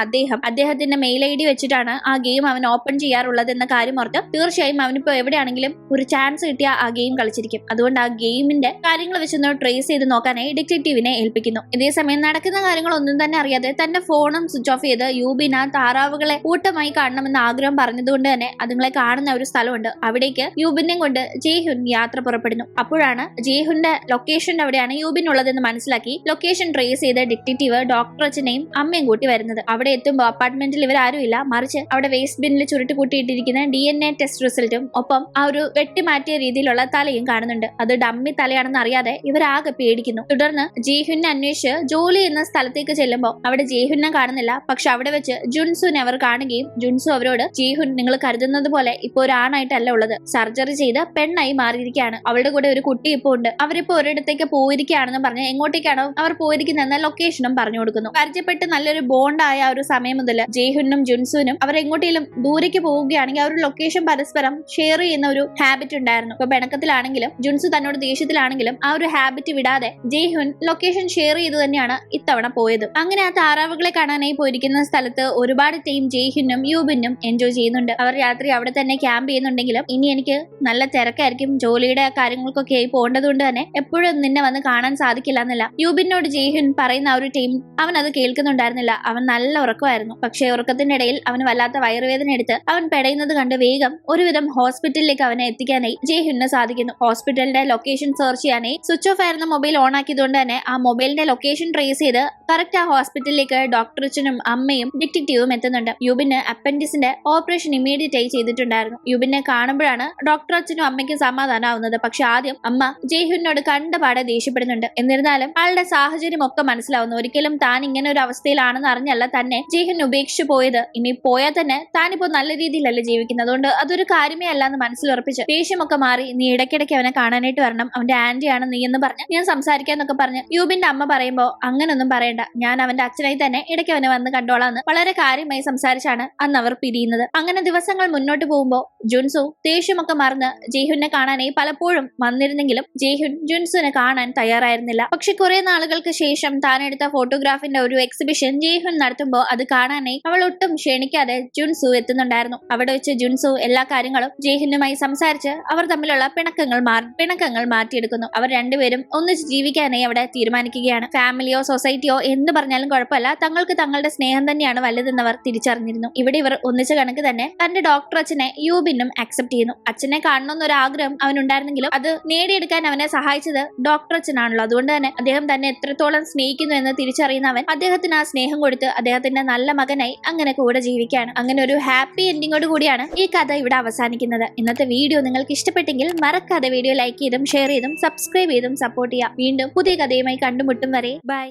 അദ്ദേഹത്തിന്റെ മെയിൽ ID വെച്ചിട്ടാണ് ആ ഗെയിം അവൻ ഓപ്പൺ ചെയ്യാറുള്ളത് എന്ന കാര്യം ഓർത്ത് തീർച്ചയായും അവനിപ്പോ എവിടെയാണെങ്കിലും ഒരു ചാൻസ് കിട്ടിയ ആ ഗെയിം കളിച്ചിരിക്കും. അതുകൊണ്ട് ആ ഗെയിമിന്റെ കാര്യങ്ങൾ വെച്ചൊന്ന് ട്രേസ് ചെയ്ത് നോക്കാനായി ഡിറ്റക്റ്റീവിനെ ഏൽപ്പിക്കുന്നു. ഇതേ സമയം നടക്കുന്ന കാര്യങ്ങളൊന്നും തന്നെ അറിയാതെ തന്റെ ഫോണും സ്വിച്ച് ഓഫ് ചെയ്ത് യൂബിൻ ആ താറാവുകളെ കൂട്ടമായി കാണണമെന്ന് ആഗ്രഹം പറഞ്ഞതുകൊണ്ട് തന്നെ അതുങ്ങളെ കാണുന്ന ഒരു സ്ഥലമുണ്ട്. അവിടേക്ക് യൂബിനെയും കൊണ്ട് ജയ്ഹുൻ യാത്ര പുറപ്പെടുന്നു. അപ്പോഴാണ് ജയ്ഹുന്റെ ലൊക്കേഷൻ അവിടെയാണ് യൂബിൻ ഉള്ളതെന്ന് മനസ്സിലാക്കി ലൊക്കേഷൻ ട്രേസ് ചെയ്ത് ഡിറ്റക്റ്റീവ് ഡോക്ടർ അച്ഛനെയും അമ്മയും കൂട്ടി വരുന്നത്. അവിടെ എത്തുമ്പോൾ അപ്പാർട്ട്മെന്റിൽ ഇവരാരുമില്ല, മറിച്ച് അവിടെ വേസ്റ്റ് ബിന്നിൽ ചുരുട്ടി കൂട്ടിയിട്ടിരിക്കുന്ന DNA ടെസ്റ്റ് റിസൾട്ടും ഒപ്പം ആ ഒരു വെട്ടിമാറ്റിയ രീതിയിലുള്ള തലയും കാണുന്നുണ്ട്. അത് ഡമ്മി തലയാണെന്ന് അറിയാതെ ഇവരാകെ പേടിക്കുന്നു. തുടർന്ന് ജയ്ഹുനെ അന്വേഷിച്ച് ജോലി എന്ന സ്ഥലത്തേക്ക് ചെല്ലുമ്പോൾ അവിടെ ജയ്ഹുനെ കാണുന്നില്ല. പക്ഷെ അവിടെ വെച്ച് ജുൻസുനെ അവർ കാണുകയും ജുൻസു അവരോട് ജയ്ഹുൻ നിങ്ങൾ കരുതുന്നത് പോലെ ഇപ്പൊ ഒരാണായിട്ടല്ല ഉള്ളത്, സർജറി ചെയ്ത് പെണ്ണായി മാറിയിരിക്കുകയാണ്, അവളുടെ കൂടെ ഒരു കുട്ടി ഇപ്പൊ ഉണ്ട്, അവരിപ്പോ ഒരിടത്തേക്ക് പോയിരിക്കുകയാണെന്ന് പറഞ്ഞ് എങ്ങോട്ടേക്കാണോ അവർ പോയിരിക്കുന്നതെന്ന ലൊക്കേഷനും പറഞ്ഞു കൊടുക്കുന്നു. പരിചയപ്പെട്ട് നല്ലൊരു ബോണ്ടായ ഒരു സമയം മുതൽ ജയ്ഹുനും ജുൻസുനും അവർ എങ്ങോട്ടെങ്കിലും ദൂരേക്ക് പോവുകയാണെങ്കിൽ ആ ഒരു ലൊക്കേഷൻ പരസ്പരം ഷെയർ ചെയ്യുന്ന ഒരു ഹാബിറ്റ് ഉണ്ടായിരുന്നു. ഇപ്പൊ പിണക്കത്തിലാണെങ്കിലും ജുൻസു തന്നോട് ദേഷ്യത്തിലാണെങ്കിലും ആ ഒരു ഹാബിറ്റ് വിടാതെ ജയ്ഹുൻ ലൊക്കേഷൻ ഷെയർ ചെയ്ത് തന്നെയാണ് ഇത്തവണ പോയത്. അങ്ങനെ ആ താറാവുകളെ കാണാനായി പോയിരിക്കുന്ന സ്ഥലത്ത് ഒരുപാട് ടൈം ജയ്ഹുനും യൂബിനും എൻജോയ് ചെയ്യുന്നുണ്ട്. അവർ രാത്രി അവിടെ തന്നെ ക്യാമ്പ് ചെയ്യുന്നുണ്ടെങ്കിലും ഇനി എനിക്ക് നല്ല തിരക്കായിരിക്കും, ജോലിയുടെ കാര്യങ്ങൾക്കൊക്കെ ആയി പോകേണ്ടതുകൊണ്ട് തന്നെ എപ്പോഴും നിന്നെ വന്ന് കാണാൻ സാധിക്കില്ല എന്നല്ല യൂബിനോട് ജയ്ഹുൻ പറയുന്ന ആ ഒരു ടൈം അവൻ അത് കേൾക്കുന്നുണ്ടായിരുന്നില്ല. അവൻ നല്ല ഉറക്കമായിരുന്നു. പക്ഷേ ഉറക്കത്തിന്റെ ഇടയിൽ അവന് വല്ലാത്ത വയറുവേദന എടുത്ത് അവൻ പെടയുന്നത് കണ്ട് വേഗം ഒരുവിധം ഹോസ്പിറ്റലിലേക്ക് അവനെ എത്തിക്കാനായി ജയ്ഹുന് സാധിക്കുന്നു. ഹോസ്പിറ്റലിന്റെ ലൊക്കേഷൻ സെർച്ച് ചെയ്യാനായി സ്വിച്ച് ഓഫ് ആയിരുന്ന മൊബൈൽ ഓൺ ആക്കിയതുകൊണ്ട് തന്നെ ആ മൊബൈലിന്റെ ലൊക്കേഷൻ ട്രേസ് ചെയ്ത് കറക്റ്റ് ആ ഹോസ്പിറ്റലിലേക്ക് ഡോക്ടർ അച്ഛനും അമ്മയും ഡിറ്റക്റ്റീവും എത്തുന്നുണ്ട്. യൂബിന് അപ്പൻഡിക്സിന്റെ ഓപ്പറേഷൻ ഇമ്മീഡിയറ്റ് ആയി ചെയ്തിട്ടുണ്ടായിരുന്നു. യൂബിനെ കാണുമ്പോഴാണ് ഡോക്ടർ അച്ഛനും അമ്മയ്ക്കും സമാധാനമാവുന്നത്. പക്ഷെ ആദ്യം അമ്മ ജയ്ഹുനോട് കണ്ടപാടെ ദേഷ്യപ്പെടുന്നുണ്ട്. എന്നിരുന്നാലും ആളുടെ സാഹചര്യം ഒക്കെ മനസ്സിലാവുന്നു. ഒരിക്കലും താൻ ഇങ്ങനെ ഒരു അവസ്ഥയിലാണെന്ന് അറിഞ്ഞല്ല തന്നെ ജയ്ഹുൻ ഉപേക്ഷിച്ചു പോയത്. ഇനി പോയാൽ തന്നെ താനിപ്പോ നല്ല രീതിയിലല്ല ജീവിക്കുന്നത്, അതുകൊണ്ട് അതൊരു കാര്യമേ അല്ല എന്ന് മനസ്സിലുറപ്പിച്ച് ദേഷ്യമൊക്കെ മാറി നീ ഇടയ്ക്കിടയ്ക്ക് അവനെ കാണാനായിട്ട് വരണം, അവന്റെ ആന്റിയാണ് നീ എന്ന് പറഞ്ഞ് ഞാൻ സംസാരിക്കാന്നൊക്കെ പറഞ്ഞ് യൂബിന്റെ അമ്മ പറയുമ്പോ അങ്ങനൊന്നും പറയണ്ട, ഞാൻ അവന്റെ അച്ഛനായി തന്നെ ഇടയ്ക്ക് അവനെ വന്ന് കണ്ടോളാന്ന് വളരെ കാര്യമായി സംസാരിച്ചാണ് അന്ന് അവർ പിരിയുന്നത്. അങ്ങനെ ദിവസങ്ങൾ മുന്നോട്ട് പോകുമ്പോ ജുൻസു ദേഷ്യമൊക്കെ മറന്ന് ജയ്ഹുനെ കാണാനായി പലപ്പോഴും വന്നിരുന്നെങ്കിലും ജയ്ഹുൻ ജുൻസുനെ കാണാൻ തയ്യാറായിരുന്നില്ല. പക്ഷെ കുറെ നാളുകൾക്ക് ശേഷം താൻ എടുത്ത ഫോട്ടോഗ്രാഫിന്റെ ഒരു എക്സിബിഷൻ ജയ്ഹുൻ നടത്തുമ്പോൾ അത് കാണാനായി അവൾ ഒട്ടും ക്ഷണിക്കാതെ ജുൻസു എത്തുന്നുണ്ടായിരുന്നു. അവിടെ വെച്ച് ജുൻസു എല്ലാ കാര്യങ്ങളും ജയ്ഹുനുമായി സംസാരിച്ച് അവർ തമ്മിലുള്ള പിണക്കങ്ങൾ മാറ്റിയെടുക്കുന്നു. അവർ രണ്ടുപേരും ഒന്നിച്ച് ജീവിക്കാനായി അവിടെ തീരുമാനിക്കുകയാണ്. ഫാമിലിയോ സൊസൈറ്റിയോ എന്ത് പറഞ്ഞാലും കുഴപ്പമില്ല, തങ്ങൾക്ക് തങ്ങളുടെ സ്നേഹം തന്നെയാണ് വലുതെന്നവർ തിരിച്ചറിഞ്ഞിരുന്നു. ഇവിടെ ഇവർ ഒന്നിച്ച കണക്ക് തന്നെ തന്റെ ഡോക്ടർ അച്ഛനെ യൂബിനും അക്സെപ്റ്റ് ചെയ്യുന്നു. അച്ഛനെ കാണണമെന്നൊരു ആഗ്രഹം അവനുണ്ടായിരുന്നെങ്കിലും അത് നേടിയെടുക്കാൻ അവനെ സഹായിച്ചത് ഡോക്ടർ അച്ഛനാണല്ലോ. അതുകൊണ്ട് തന്നെ അദ്ദേഹം തന്നെ എത്രത്തോളം സ്നേഹിക്കുന്നു എന്ന് തിരിച്ചറിയുന്ന അവൻ അദ്ദേഹത്തിന് ആ സ്നേഹം കൊടുത്ത് അദ്ദേഹത്തിന്റെ നല്ല മകനായി അങ്ങനെ കൂടെ ജീവിക്കുകയാണ്. അങ്ങനെ ഒരു ഹാപ്പി എൻഡിങ്ങോട് കൂടിയാണ് ഈ കഥ ഇവിടെ അവസാനിക്കുന്നത്. ഇന്നത്തെ വീഡിയോ നിങ്ങൾക്ക് ഇഷ്ടപ്പെട്ടെങ്കിൽ മറക്കാതെ വീഡിയോ ലൈക്ക് ചെയ്തും ഷെയർ ചെയ്തും സബ്സ്ക്രൈബ് ചെയ്തും സപ്പോർട്ട് ചെയ്യുക. വീണ്ടും പുതിയ കഥയുമായി കണ്ടുമുട്ടും വരെ ബൈ.